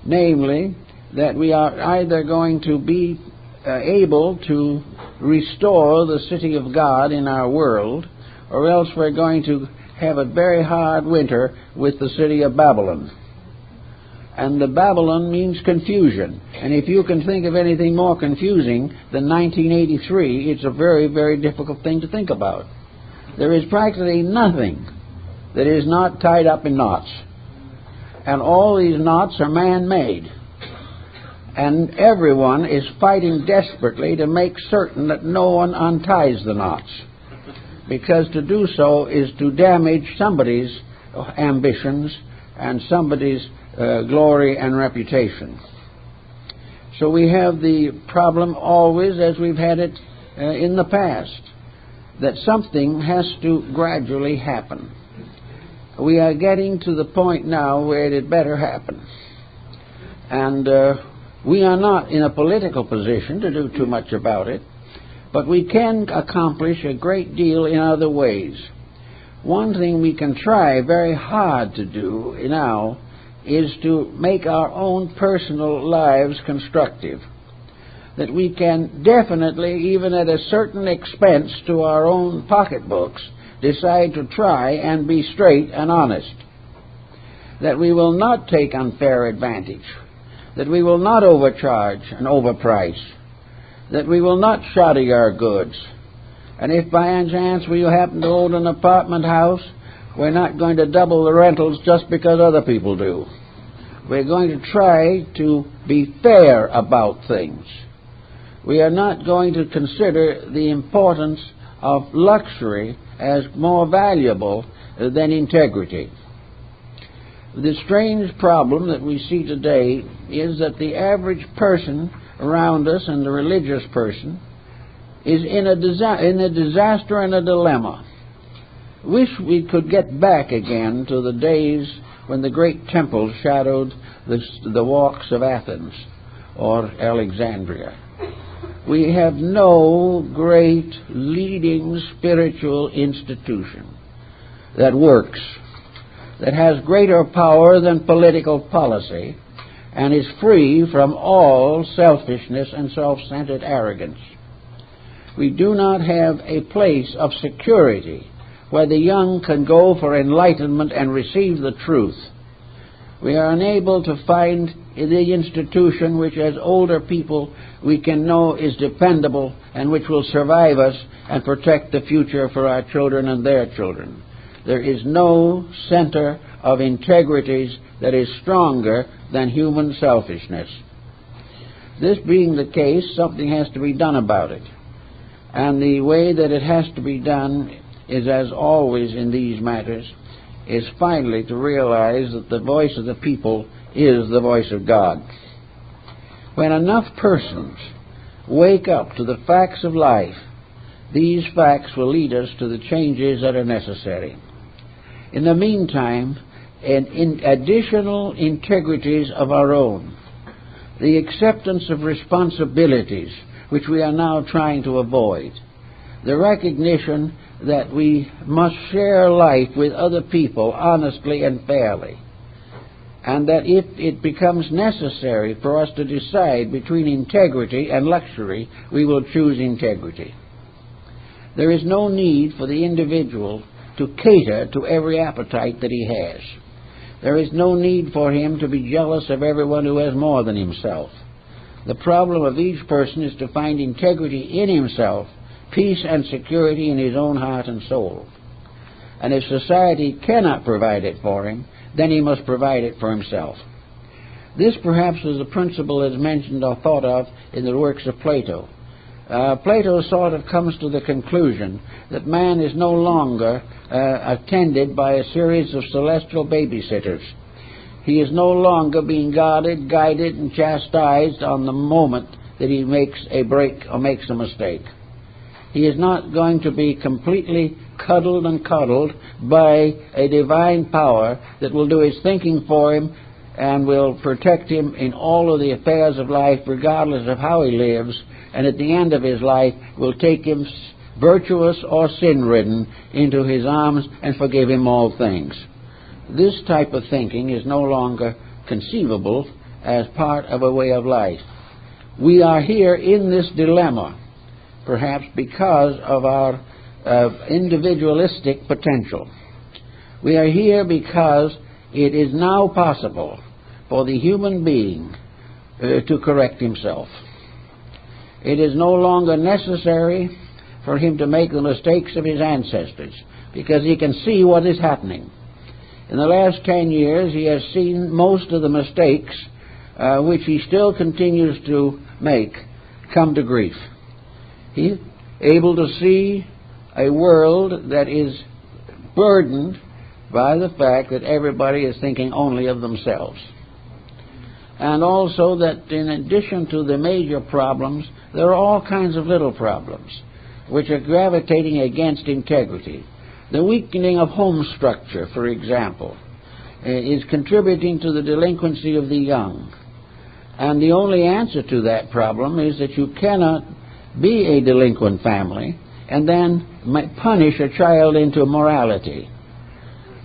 namely that we are either going to be able to restore the city of God in our world, or else we're going to have a very hard winter with the city of Babylon. And the Babylon means confusion. And if you can think of anything more confusing than 1983, it's a very, very difficult thing to think about. There is practically nothing that is not tied up in knots. And all these knots are man-made. And everyone is fighting desperately to make certain that no one unties the knots. Because to do so is to damage somebody's ambitions and somebody's glory and reputation. So we have the problem always, as we've had it in the past, that something has to gradually happen. We are getting to the point now where it had better happen. And we are not in a political position to do too much about it, but we can accomplish a great deal in other ways. One thing we can try very hard to do now is to make our own personal lives constructive. That we can definitely, even at a certain expense to our own pocketbooks, decide to try and be straight and honest. That we will not take unfair advantage. That we will not overcharge and overprice. That we will not shoddy our goods. And if by any chance we happen to own an apartment house, we're not going to double the rentals just because other people do. We're going to try to be fair about things. We are not going to consider the importance of luxury as more valuable than integrity. The strange problem that we see today is that the average person around us and the religious person is in a disaster and a dilemma. Wish we could get back again to the days when the great temples shadowed the walks of Athens or Alexandria. We have no great leading spiritual institution that works, that has greater power than political policy, and is free from all selfishness and self-centered arrogance. We do not have a place of security where the young can go for enlightenment and receive the truth. We are unable to find the institution which, as older people, we can know is dependable and which will survive us and protect the future for our children and their children. There is no center of integrities that is stronger than human selfishness. This being the case, something has to be done about it. And the way that it has to be done is, as always in these matters, is finally to realize that the voice of the people is the voice of God. When enough persons wake up to the facts of life, these facts will lead us to the changes that are necessary. In the meantime, in additional integrities of our own, the acceptance of responsibilities, which we are now trying to avoid, the recognition that we must share life with other people honestly and fairly, and that if it becomes necessary for us to decide between integrity and luxury, we will choose integrity. There is no need for the individual to cater to every appetite that he has. There is no need for him to be jealous of everyone who has more than himself. The problem of each person is to find integrity in himself, peace and security in his own heart and soul. And if society cannot provide it for him, then he must provide it for himself. This perhaps is a principle that is mentioned or thought of in the works of Plato. Plato sort of comes to the conclusion that man is no longer attended by a series of celestial babysitters. He is no longer being guarded, guided, and chastised on the moment that he makes a break or makes a mistake. He is not going to be completely cuddled and coddled by a divine power that will do his thinking for him and will protect him in all of the affairs of life regardless of how he lives, and at the end of his life will take him, virtuous or sin-ridden, into his arms and forgive him all things. This type of thinking is no longer conceivable as part of a way of life. We are here in this dilemma, perhaps because of our individualistic potential. We are here because it is now possible for the human being to correct himself. It is no longer necessary for him to make the mistakes of his ancestors, because he can see what is happening. In the last 10 years, he has seen most of the mistakes which he still continues to make come to grief. He is able to see a world that is burdened by the fact that everybody is thinking only of themselves. And also that in addition to the major problems, there are all kinds of little problems which are gravitating against integrity. The weakening of home structure, for example, is contributing to the delinquency of the young. And the only answer to that problem is that you cannot be a delinquent family and then punish a child into morality.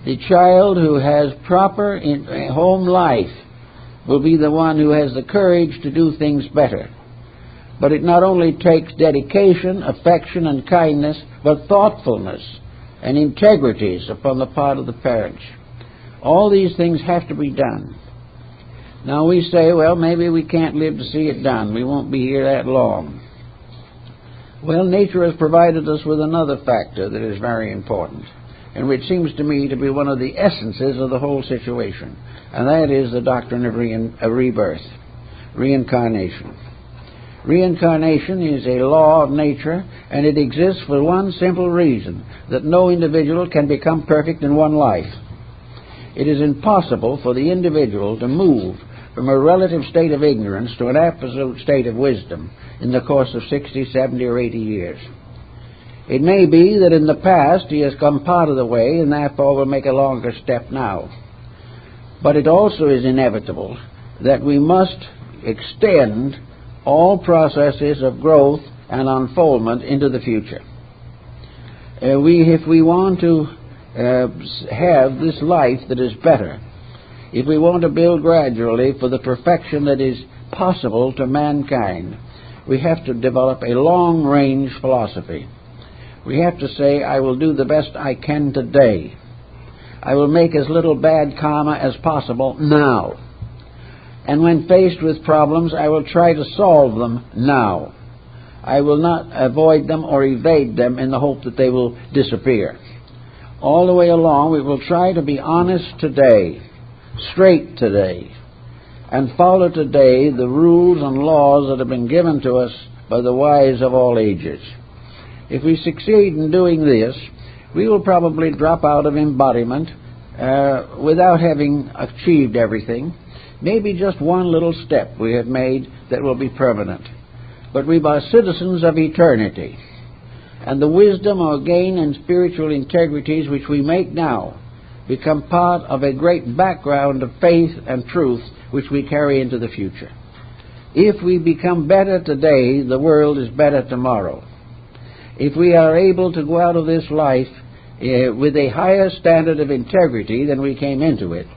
The child who has proper home life will be the one who has the courage to do things better. But it not only takes dedication, affection, and kindness, but thoughtfulness and integrities upon the part of the parents. All these things have to be done. Now we say, well, maybe we can't live to see it done. We won't be here that long. Well, nature has provided us with another factor that is very important, and which seems to me to be one of the essences of the whole situation, and that is the doctrine of rebirth, reincarnation. Reincarnation is a law of nature, and it exists for one simple reason, that no individual can become perfect in one life. It is impossible for the individual to move from a relative state of ignorance to an absolute state of wisdom in the course of 60, 70, or 80 years. It may be that in the past he has come part of the way and therefore will make a longer step now. But it also is inevitable that we must extend all processes of growth and unfoldment into the future. If we want to have this life that is better, if we want to build gradually for the perfection that is possible to mankind, we have to develop a long-range philosophy. We have to say, I will do the best I can today. I will make as little bad karma as possible now. And when faced with problems, I will try to solve them now. I will not avoid them or evade them in the hope that they will disappear. All the way along, we will try to be honest today, straight today, and follow today the rules and laws that have been given to us by the wise of all ages. If we succeed in doing this, we will probably drop out of embodiment without having achieved everything, Maybe just one little step we have made that will be permanent. But we are citizens of eternity. And the wisdom or gain and spiritual integrities which we make now become part of a great background of faith and truth which we carry into the future. If we become better today, the world is better tomorrow. If we are able to go out of this life with a higher standard of integrity than we came into it,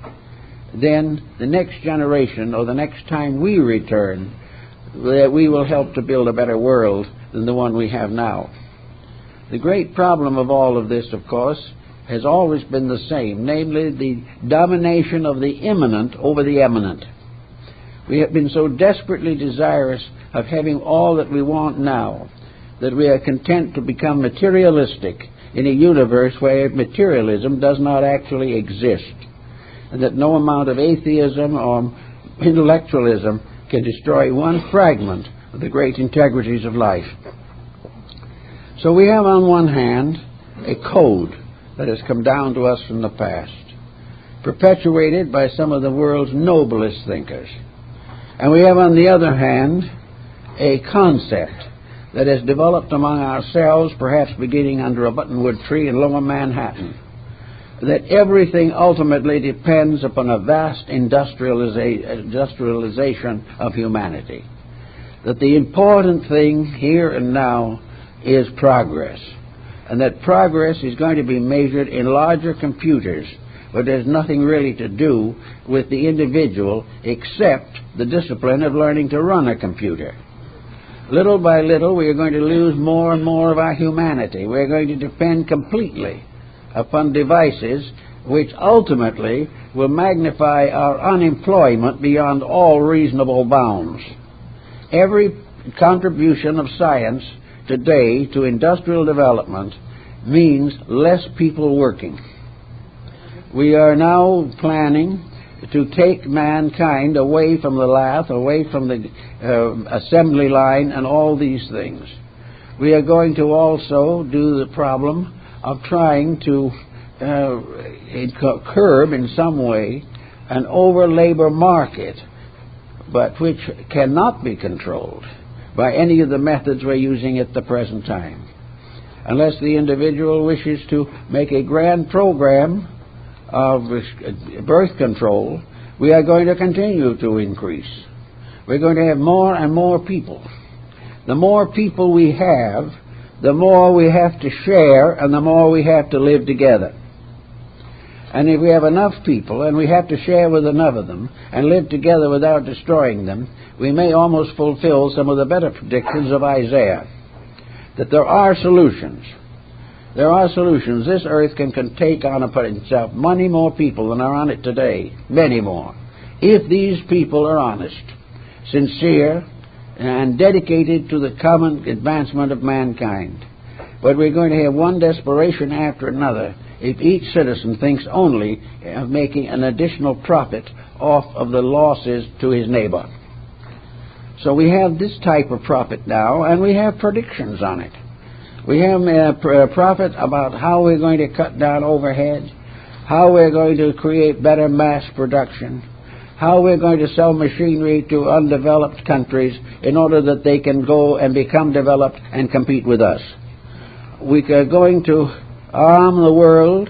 then the next generation or the next time we return, we will help to build a better world than the one we have now. The great problem of all of this, of course, has always been the same, namely the domination of the immanent over the eminent. We have been so desperately desirous of having all that we want now that we are content to become materialistic in a universe where materialism does not actually exist, and that no amount of atheism or intellectualism can destroy one fragment of the great integrities of life. So we have on one hand a code that has come down to us from the past, perpetuated by some of the world's noblest thinkers. And we have on the other hand a concept that has developed among ourselves, perhaps beginning under a buttonwood tree in lower Manhattan, that everything ultimately depends upon a vast industrialization of humanity. That the important thing here and now is progress, and that progress is going to be measured in larger computers, but there's nothing really to do with the individual except the discipline of learning to run a computer. Little by little, we are going to lose more and more of our humanity. We're going to depend completely upon devices which ultimately will magnify our unemployment beyond all reasonable bounds. Every contribution of science today to industrial development means less people working. We are now planning to take mankind away from the lathe, away from the assembly line, and all these things. We are going to also do the problem of trying to curb in some way an over-labor market, but which cannot be controlled by any of the methods we're using at the present time. Unless the individual wishes to make a grand program of birth control, we are going to continue to increase. We're going to have more and more people. The more people we have, the more we have to share, and the more we have to live together. And if we have enough people, and we have to share with enough of them, and live together without destroying them, we may almost fulfill some of the better predictions of Isaiah, that there are solutions. There are solutions. This earth can take on upon itself many more people than are on it today, many more, if these people are honest, sincere, and dedicated to the common advancement of mankind. But we're going to have one desperation after another if each citizen thinks only of making an additional profit off of the losses to his neighbor. So we have this type of profit now, and we have predictions on it. We have a profit about how we're going to cut down overhead, how we're going to create better mass production, how we're going to sell machinery to undeveloped countries in order that they can go and become developed and compete with us. We are going to arm the world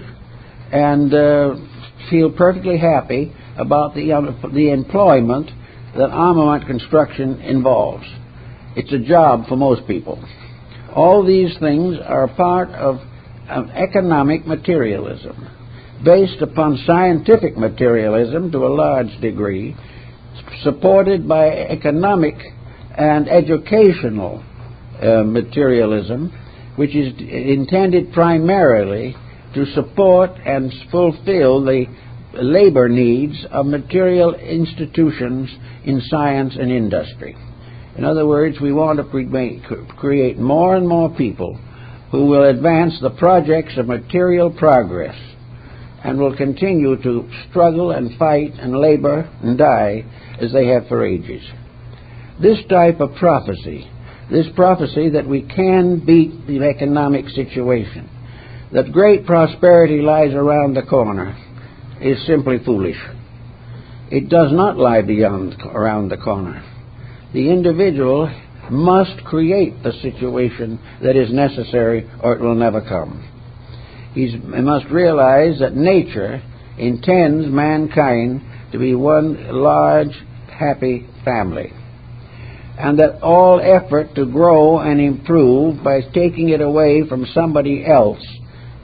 and feel perfectly happy about the employment that armament construction involves. It's a job for most people. All these things are part of economic materialism, based upon scientific materialism to a large degree, supported by economic and educational materialism, which is intended primarily to support and fulfill the labor needs of material institutions in science and industry. In other words, we want to create more and more people who will advance the projects of material progress and will continue to struggle and fight and labor and die as they have for ages. This type of prophecy, this prophecy that we can beat the economic situation, that great prosperity lies around the corner, is simply foolish. It does not lie around the corner. The individual must create the situation that is necessary, or it will never come. He must realize that nature intends mankind to be one large, happy family, and that all effort to grow and improve by taking it away from somebody else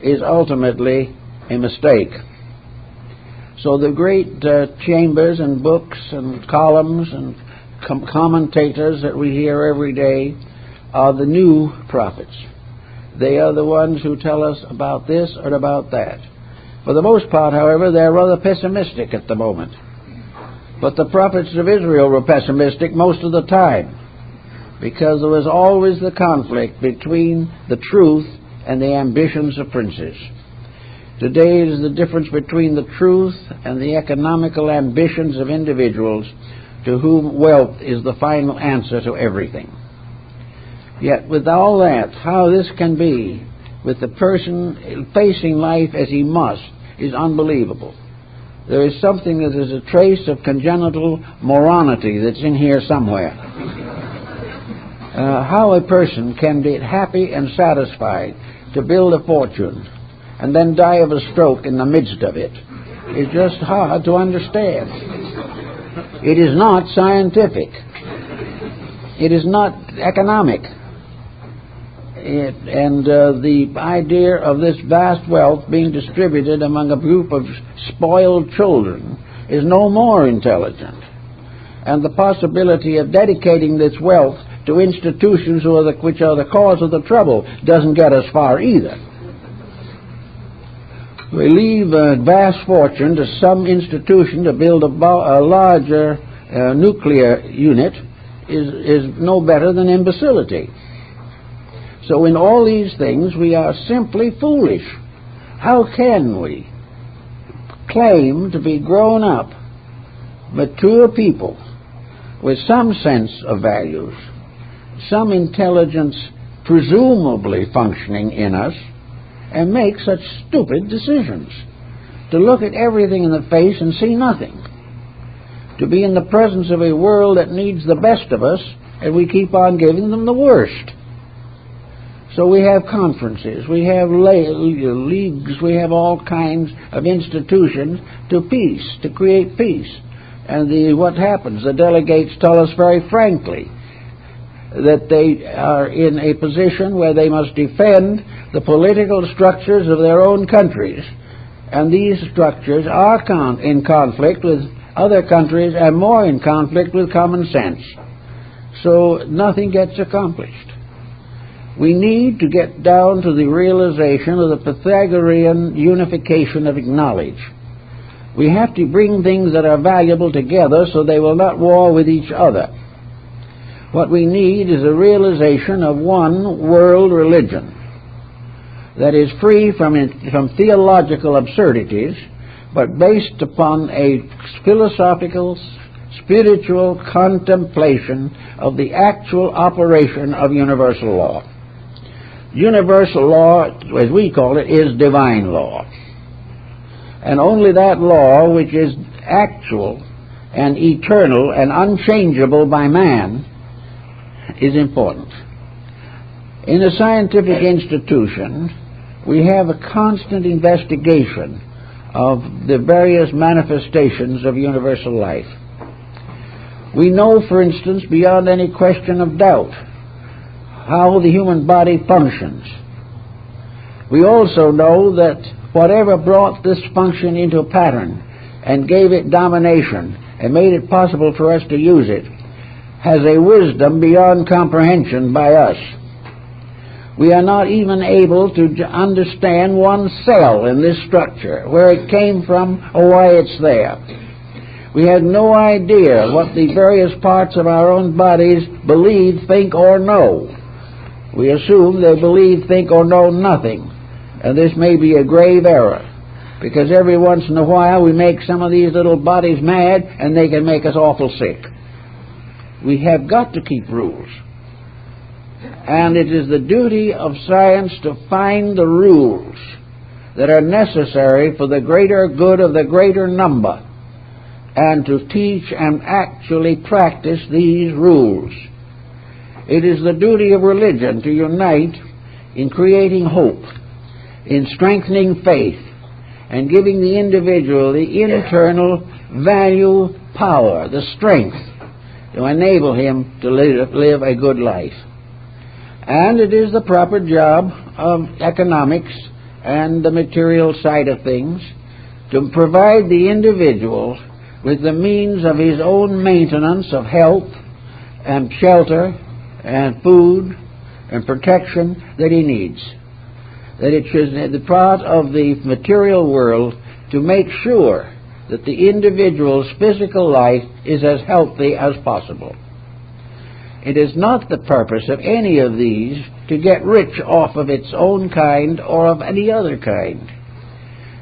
is ultimately a mistake. So the great chambers and books and columns and commentators that we hear every day are the new prophets. They are the ones who tell us about this or about that. For the most part, however, they're rather pessimistic at the moment. But the prophets of Israel were pessimistic most of the time, because there was always the conflict between the truth and the ambitions of princes. Today it is the difference between the truth and the economical ambitions of individuals to whom wealth is the final answer to everything. Yet with all that, how this can be with the person facing life as he must is unbelievable. There is something that is a trace of congenital moronity that's in here somewhere. How a person can be happy and satisfied to build a fortune and then die of a stroke in the midst of it is just hard to understand. It is not scientific. It is not economic. The idea of this vast wealth being distributed among a group of spoiled children is no more intelligent. And the possibility of dedicating this wealth to institutions which are the cause of the trouble doesn't get us far either. We leave a vast fortune to some institution to build a larger nuclear unit is no better than imbecility. So in all these things we are simply foolish. How can we claim to be grown up, mature people with some sense of values, some intelligence presumably functioning in us, and make such stupid decisions? To look at everything in the face and see nothing. To be in the presence of a world that needs the best of us, and we keep on giving them the worst. So we have conferences, we have leagues, we have all kinds of institutions to create peace. And what happens? The delegates tell us very frankly that they are in a position where they must defend the political structures of their own countries. And these structures are in conflict with other countries and more in conflict with common sense. So nothing gets accomplished. We need to get down to the realization of the Pythagorean unification of knowledge. We have to bring things that are valuable together so they will not war with each other. What we need is a realization of one world religion that is free from theological absurdities, but based upon a philosophical, spiritual contemplation of the actual operation of universal law. Universal law, as we call it, is divine law. And only that law which is actual and eternal and unchangeable by man is important. In a scientific institution, we have a constant investigation of the various manifestations of universal life. We know, for instance, beyond any question of doubt, how the human body functions. We also know that whatever brought this function into a pattern and gave it domination and made it possible for us to use it has a wisdom beyond comprehension by us. We are not even able to understand one cell in this structure, where it came from or why it's there. We have no idea what the various parts of our own bodies believe, think, or know. We assume they believe, think, or know nothing. And this may be a grave error, because every once in a while we make some of these little bodies mad and they can make us awful sick. We have got to keep rules. And it is the duty of science to find the rules that are necessary for the greater good of the greater number, and to teach and actually practice these rules. It is the duty of religion to unite in creating hope, in strengthening faith, and giving the individual the internal value, power, the strength to enable him to live a good life. And it is the proper job of economics and the material side of things to provide the individual with the means of his own maintenance of health and shelter and food and protection that he needs. That it should be the part of the material world to make sure that the individual's physical life is as healthy as possible. It is not the purpose of any of these to get rich off of its own kind or of any other kind.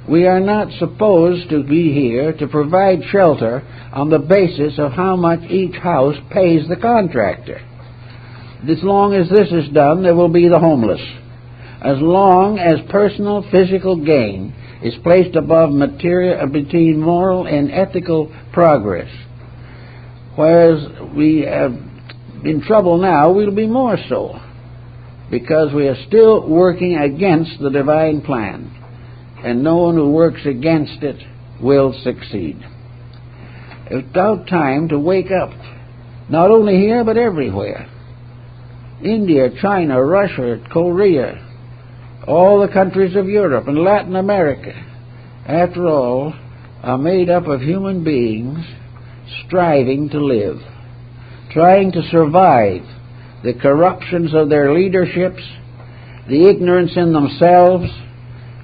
We are not supposed to be here to provide shelter on the basis of how much each house pays the contractor. As long as this is done, there will be the homeless. As long as personal physical gain is placed above between moral and ethical progress, whereas we have in trouble now, we'll be more so, because we are still working against the divine plan, and no one who works against it will succeed. It's about time to wake up, not only here but everywhere. India, China, Russia, Korea, all the countries of Europe and Latin America, after all, are made up of human beings striving to live, trying to survive the corruptions of their leaderships, the ignorance in themselves,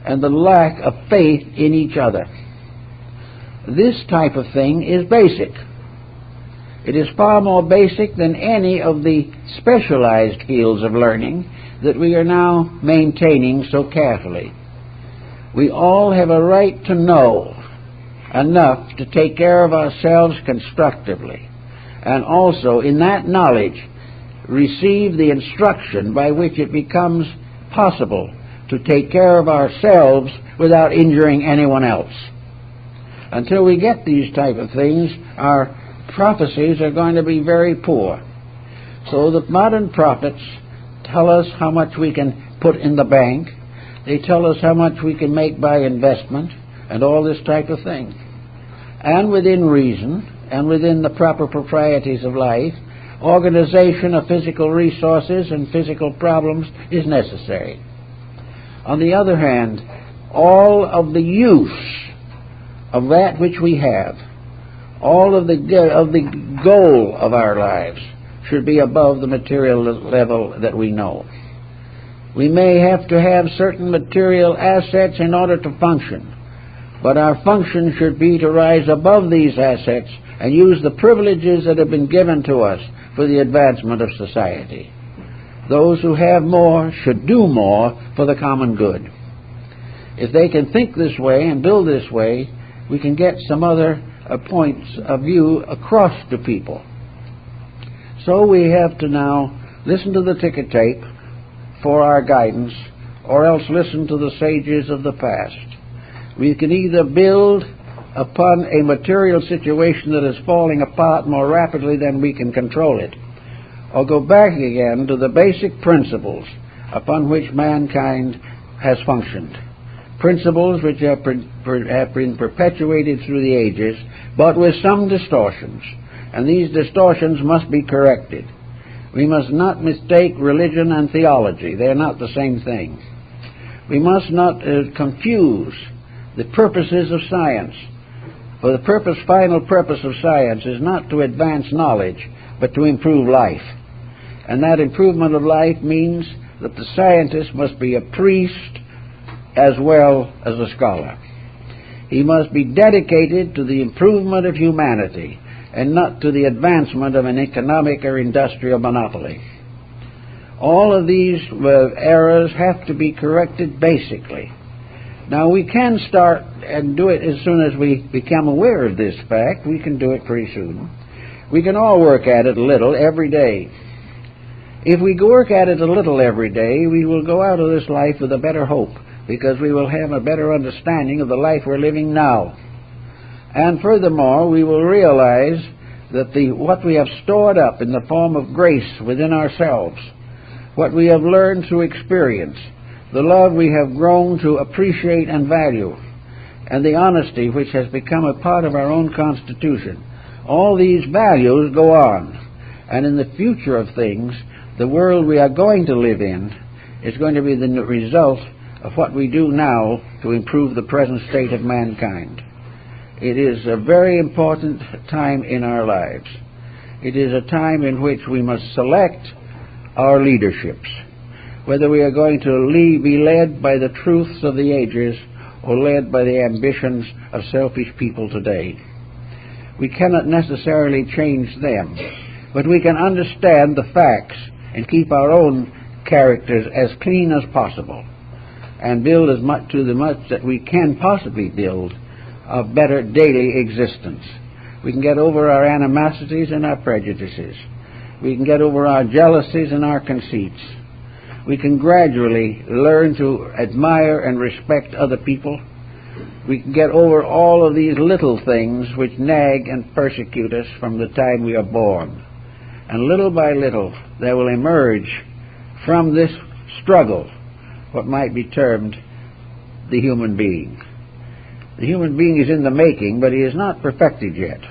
and the lack of faith in each other. This type of thing is basic. It is far more basic than any of the specialized fields of learning that we are now maintaining so carefully. We all have a right to know enough to take care of ourselves constructively, and also in that knowledge receive the instruction by which it becomes possible to take care of ourselves without injuring anyone else. Until we get these type of things, our prophecies are going to be very poor. So the modern prophets tell us how much we can put in the bank. They tell us how much we can make by investment and all this type of thing. And within reason and within the proper proprieties of life, organization of physical resources and physical problems is necessary. On the other hand, all of the use of that which we have, all of the goal of our lives should be above the material level that we know. We may have to have certain material assets in order to function, but our function should be to rise above these assets and use the privileges that have been given to us for the advancement of society. Those who have more should do more for the common good. If they can think this way and build this way, we can get some other points of view across to people. So we have to now listen to the ticker tape for our guidance, or else listen to the sages of the past. We can either build upon a material situation that is falling apart more rapidly than we can control it, or go back again to the basic principles upon which mankind has functioned. Principles which have been perpetuated through the ages, but with some distortions, and these distortions must be corrected. We must not mistake religion and theology. They are not the same thing. We must not confuse the purposes of science. For the final purpose of science is not to advance knowledge, but to improve life. And that improvement of life means that the scientist must be a priest as well as a scholar. He must be dedicated to the improvement of humanity and not to the advancement of an economic or industrial monopoly. All of these errors have to be corrected basically. Now, we can start and do it as soon as we become aware of this fact. We can do it pretty soon. We can all work at it a little every day. If we work at it a little every day, we will go out of this life with a better hope, because we will have a better understanding of the life we're living now. And furthermore, we will realize that what we have stored up in the form of grace within ourselves, what we have learned through experience, the love we have grown to appreciate and value, and the honesty which has become a part of our own constitution, all these values go on. And in the future of things, the world we are going to live in is going to be the result of what we do now to improve the present state of mankind. It is a very important time in our lives. It is a time in which we must select our leaderships, whether we are going to be led by the truths of the ages or led by the ambitions of selfish people today. We cannot necessarily change them, but we can understand the facts and keep our own characters as clean as possible and build as much that we can possibly build a better daily existence. We can get over our animosities and our prejudices. We can get over our jealousies and our conceits. We can gradually learn to admire and respect other people. We can get over all of these little things which nag and persecute us from the time we are born. And little by little there will emerge from this struggle what might be termed the human being. The human being is in the making, but he is not perfected yet.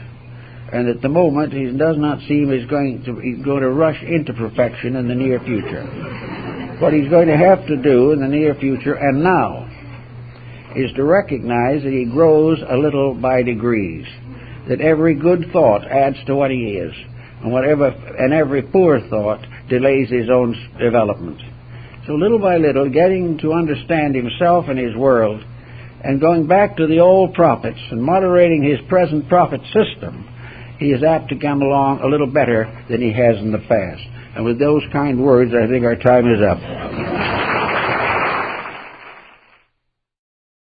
And at the moment he does not seem he's going to rush into perfection in the near future. What he's going to have to do in the near future and now is to recognize that he grows a little by degrees, that every good thought adds to what he is, and every poor thought delays his own development. So little by little, getting to understand himself and his world, and going back to the old prophets and moderating his present prophet system, he is apt to come along a little better than he has in the past. And with those kind words, I think our time is up.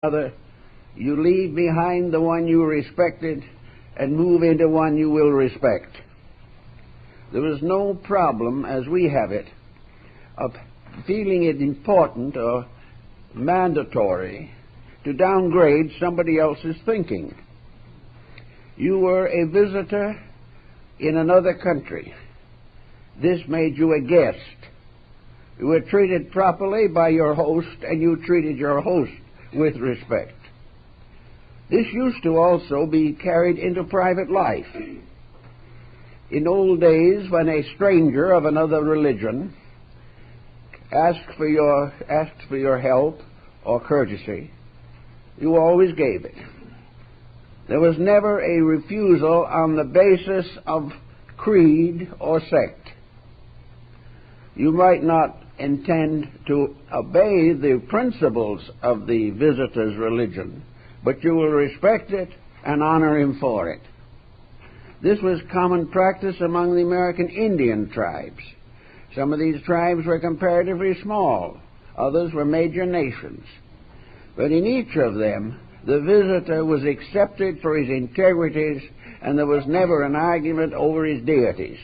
Father, you leave behind the one you respected and move into one you will respect. There is no problem, as we have it, of feeling it important or mandatory to downgrade somebody else's thinking. You were a visitor in another country. This made you a guest. You were treated properly by your host, and you treated your host with respect. This used to also be carried into private life. In old days, when a stranger of another religion asked for your help or courtesy, you always gave it. There was never a refusal on the basis of creed or sect. You might not intend to obey the principles of the visitor's religion, but you will respect it and honor him for it. This was common practice among the American Indian tribes. Some of these tribes were comparatively small, others were major nations. But in each of them, the visitor was accepted for his integrities, and there was never an argument over his deities.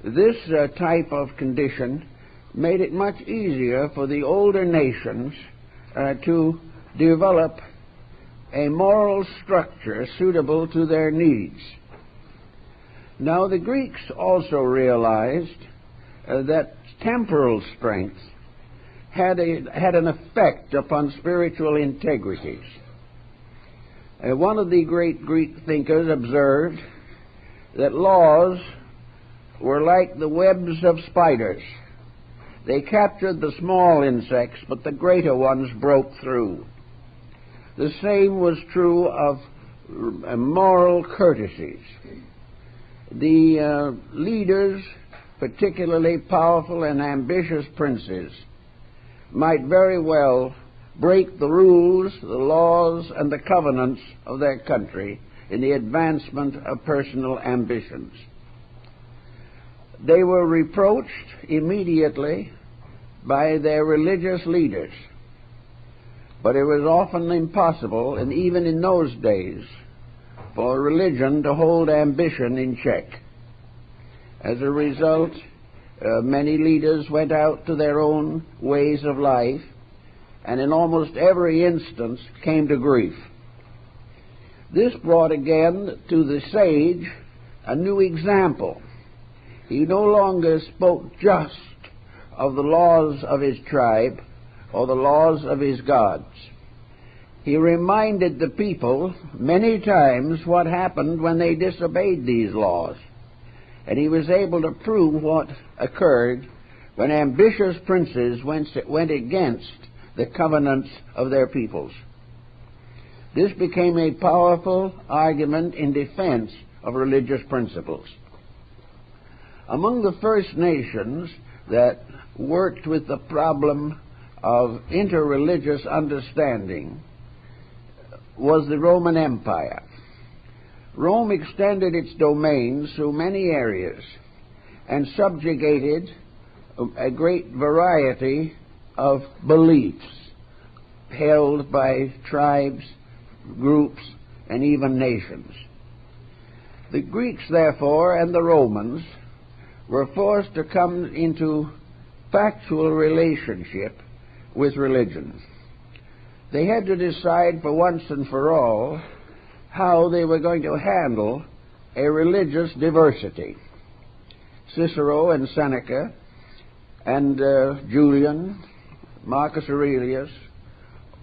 This type of condition made it much easier for the older nations to develop a moral structure suitable to their needs. Now, the Greeks also realized that temporal strength had an effect upon spiritual integrities. One of the great Greek thinkers observed that laws were like the webs of spiders. They captured the small insects, but the greater ones broke through. The same was true of moral courtesies. The leaders, particularly powerful and ambitious princes, might very well break the rules, the laws, and the covenants of their country in the advancement of personal ambitions. They were reproached immediately by their religious leaders, but it was often impossible, and even in those days, for religion to hold ambition in check. As a result, many leaders went out to their own ways of life, and in almost every instance came to grief. This brought again to the sage a new example. He no longer spoke just of the laws of his tribe or the laws of his gods. He reminded the people many times what happened when they disobeyed these laws, and he was able to prove what occurred when ambitious princes went against the covenants of their peoples. This became a powerful argument in defense of religious principles. Among the first nations that worked with the problem of interreligious understanding was the Roman Empire. Rome extended its domains through many areas and subjugated a great variety of beliefs held by tribes, groups, and even nations. The Greeks, therefore, and the Romans were forced to come into factual relationship with religion. They had to decide for once and for all how they were going to handle a religious diversity. Cicero and Seneca and Julian, Marcus Aurelius,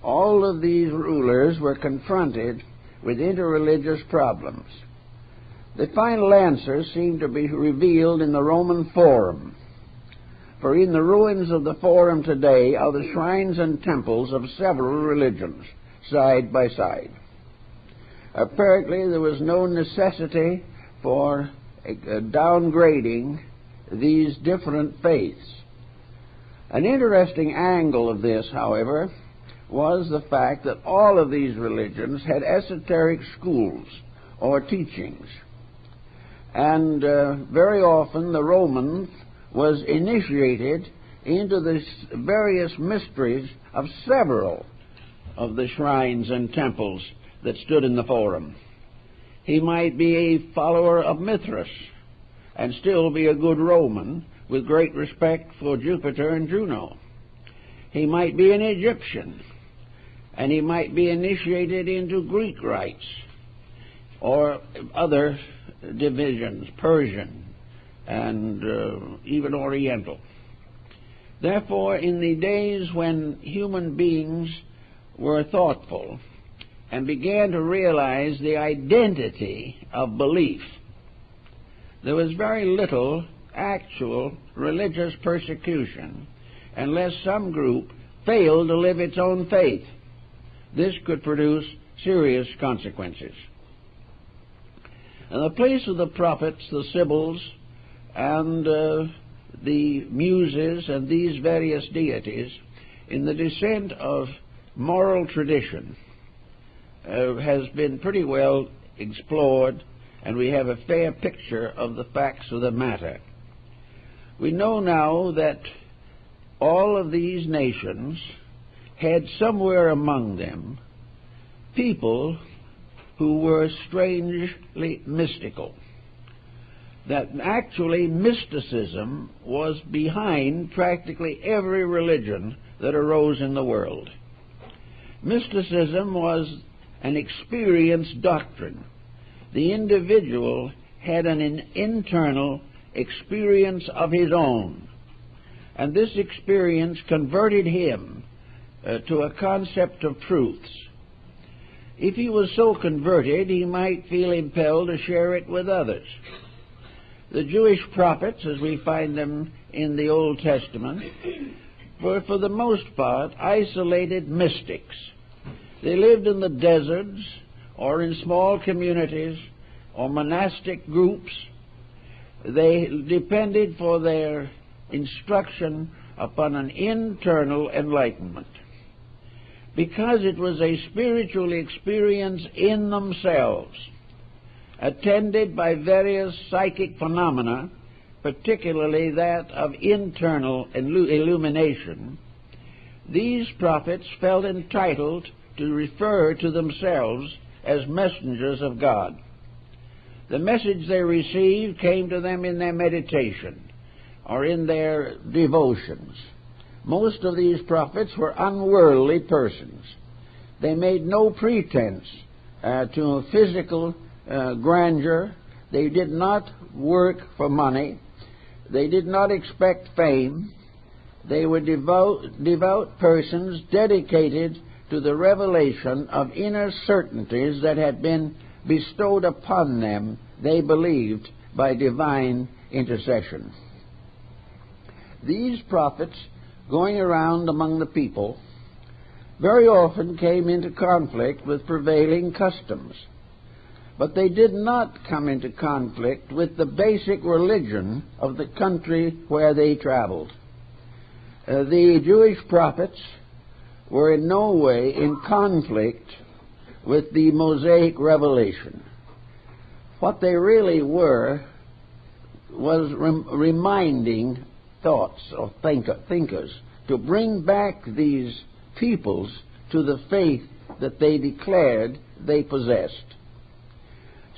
all of these rulers were confronted with interreligious problems. The final answer seemed to be revealed in the Roman Forum. For in the ruins of the Forum today are the shrines and temples of several religions, side by side. Apparently there was no necessity for downgrading these different faiths. An interesting angle of this, however, was the fact that all of these religions had esoteric schools or teachings. And very often the Romans was initiated into the various mysteries of several of the shrines and temples that stood in the Forum. He might be a follower of Mithras and still be a good Roman with great respect for Jupiter and Juno. He might be an Egyptian, and he might be initiated into Greek rites or other divisions, Persian and even Oriental. Therefore, in the days when human beings were thoughtful and began to realize the identity of belief, there was very little actual religious persecution unless some group failed to live its own faith. This could produce serious consequences. And the place of the prophets, the sibyls, and the muses, and these various deities in the descent of moral tradition has been pretty well explored, and we have a fair picture of the facts of the matter. We know now that all of these nations had somewhere among them people who were strangely mystical, that actually mysticism was behind practically every religion that arose in the world. Mysticism was an experienced doctrine. The individual had an internal experience of his own, and this experience converted him to a concept of truths. If he was so converted, he might feel impelled to share it with others. The Jewish prophets, as we find them in the Old Testament, were for the most part isolated mystics. They lived in the deserts or in small communities or monastic groups. They depended for their instruction upon an internal enlightenment. Because it was a spiritual experience in themselves, attended by various psychic phenomena, particularly that of internal illumination, these prophets felt entitled to refer to themselves as messengers of God. The message they received came to them in their meditation or in their devotions. Most of these prophets were unworldly persons. They made no pretense to physical grandeur. They did not work for money. They did not expect fame. They were devout persons dedicated to the revelation of inner certainties that had been bestowed upon them, they believed, by divine intercession. These prophets, going around among the people, very often came into conflict with prevailing customs. But they did not come into conflict with the basic religion of the country where they traveled. The Jewish prophets were in no way in conflict with the Mosaic revelation. What they really were was reminding thoughts or thinkers to bring back these peoples to the faith that they declared they possessed.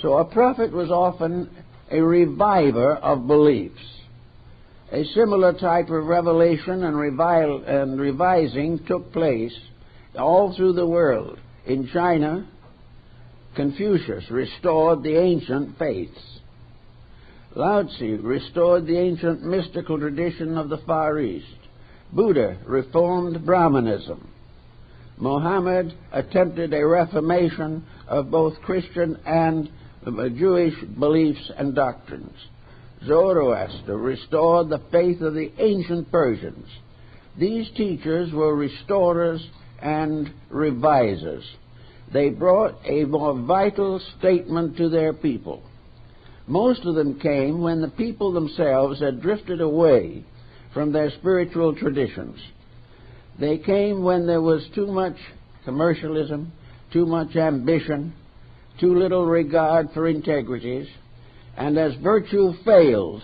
So a prophet was often a reviver of beliefs. A similar type of revelation and revising took place all through the world. In China, Confucius restored the ancient faiths. Lao Tzu restored the ancient mystical tradition of the Far East. Buddha reformed Brahmanism. Mohammed attempted a reformation of both Christian and Jewish beliefs and doctrines. Zoroaster restored the faith of the ancient Persians. These teachers were restorers and revisers. They brought a more vital statement to their people. Most of them came when the people themselves had drifted away from their spiritual traditions. They came when there was too much commercialism, too much ambition, too little regard for integrities, and as virtue failed,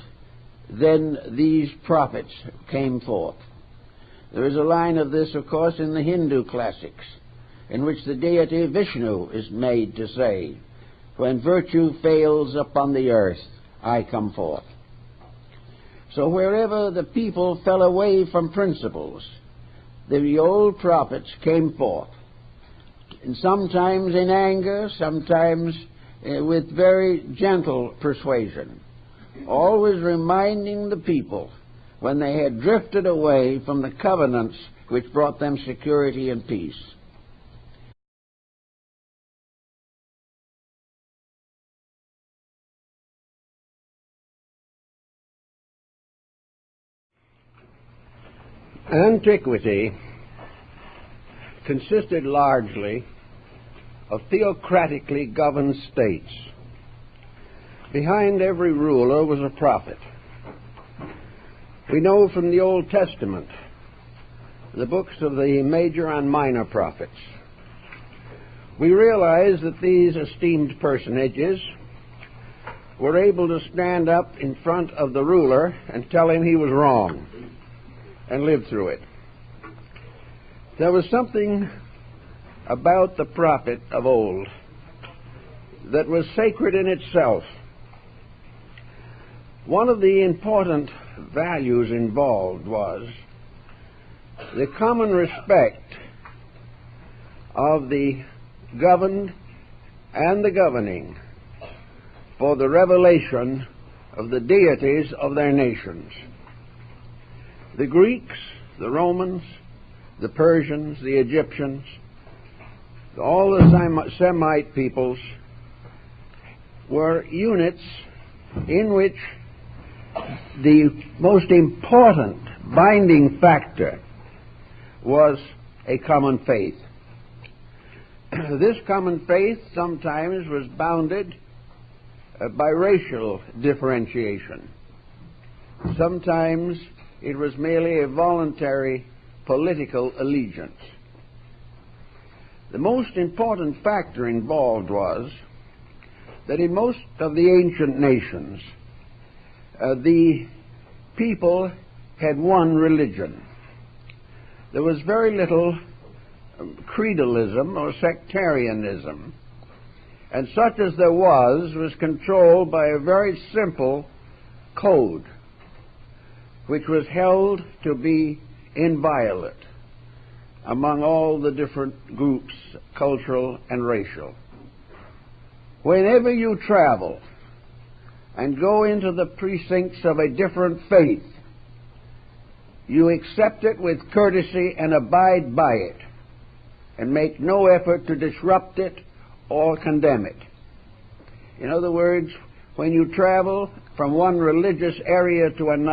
then these prophets came forth. There is a line of this, of course, in the Hindu classics, in which the deity Vishnu is made to say, "When virtue fails upon the earth, I come forth." So wherever the people fell away from principles, the old prophets came forth, and sometimes in anger, sometimes with very gentle persuasion, always reminding the people when they had drifted away from the covenants which brought them security and peace. Antiquity consisted largely of theocratically governed states. Behind every ruler was a prophet. We know from the Old Testament, the books of the major and minor prophets, we realize that these esteemed personages were able to stand up in front of the ruler and tell him he was wrong and live through it. There was something about the prophet of old that was sacred in itself. One of the important values involved was the common respect of the governed and the governing for the revelation of the deities of their nations. The Greeks, the Romans, the Persians, the Egyptians, all the Semite peoples were units in which the most important binding factor was a common faith. This common faith sometimes was bounded by racial differentiation. Sometimes it was merely a voluntary political allegiance. The most important factor involved was that in most of the ancient nations, the people had one religion. There was very little creedalism or sectarianism, and such as there was controlled by a very simple code, which was held to be inviolate among all the different groups, cultural and racial. Whenever you travel and go into the precincts of a different faith, you accept it with courtesy and abide by it, and make no effort to disrupt it or condemn it. In other words, when you travel from one religious area to another,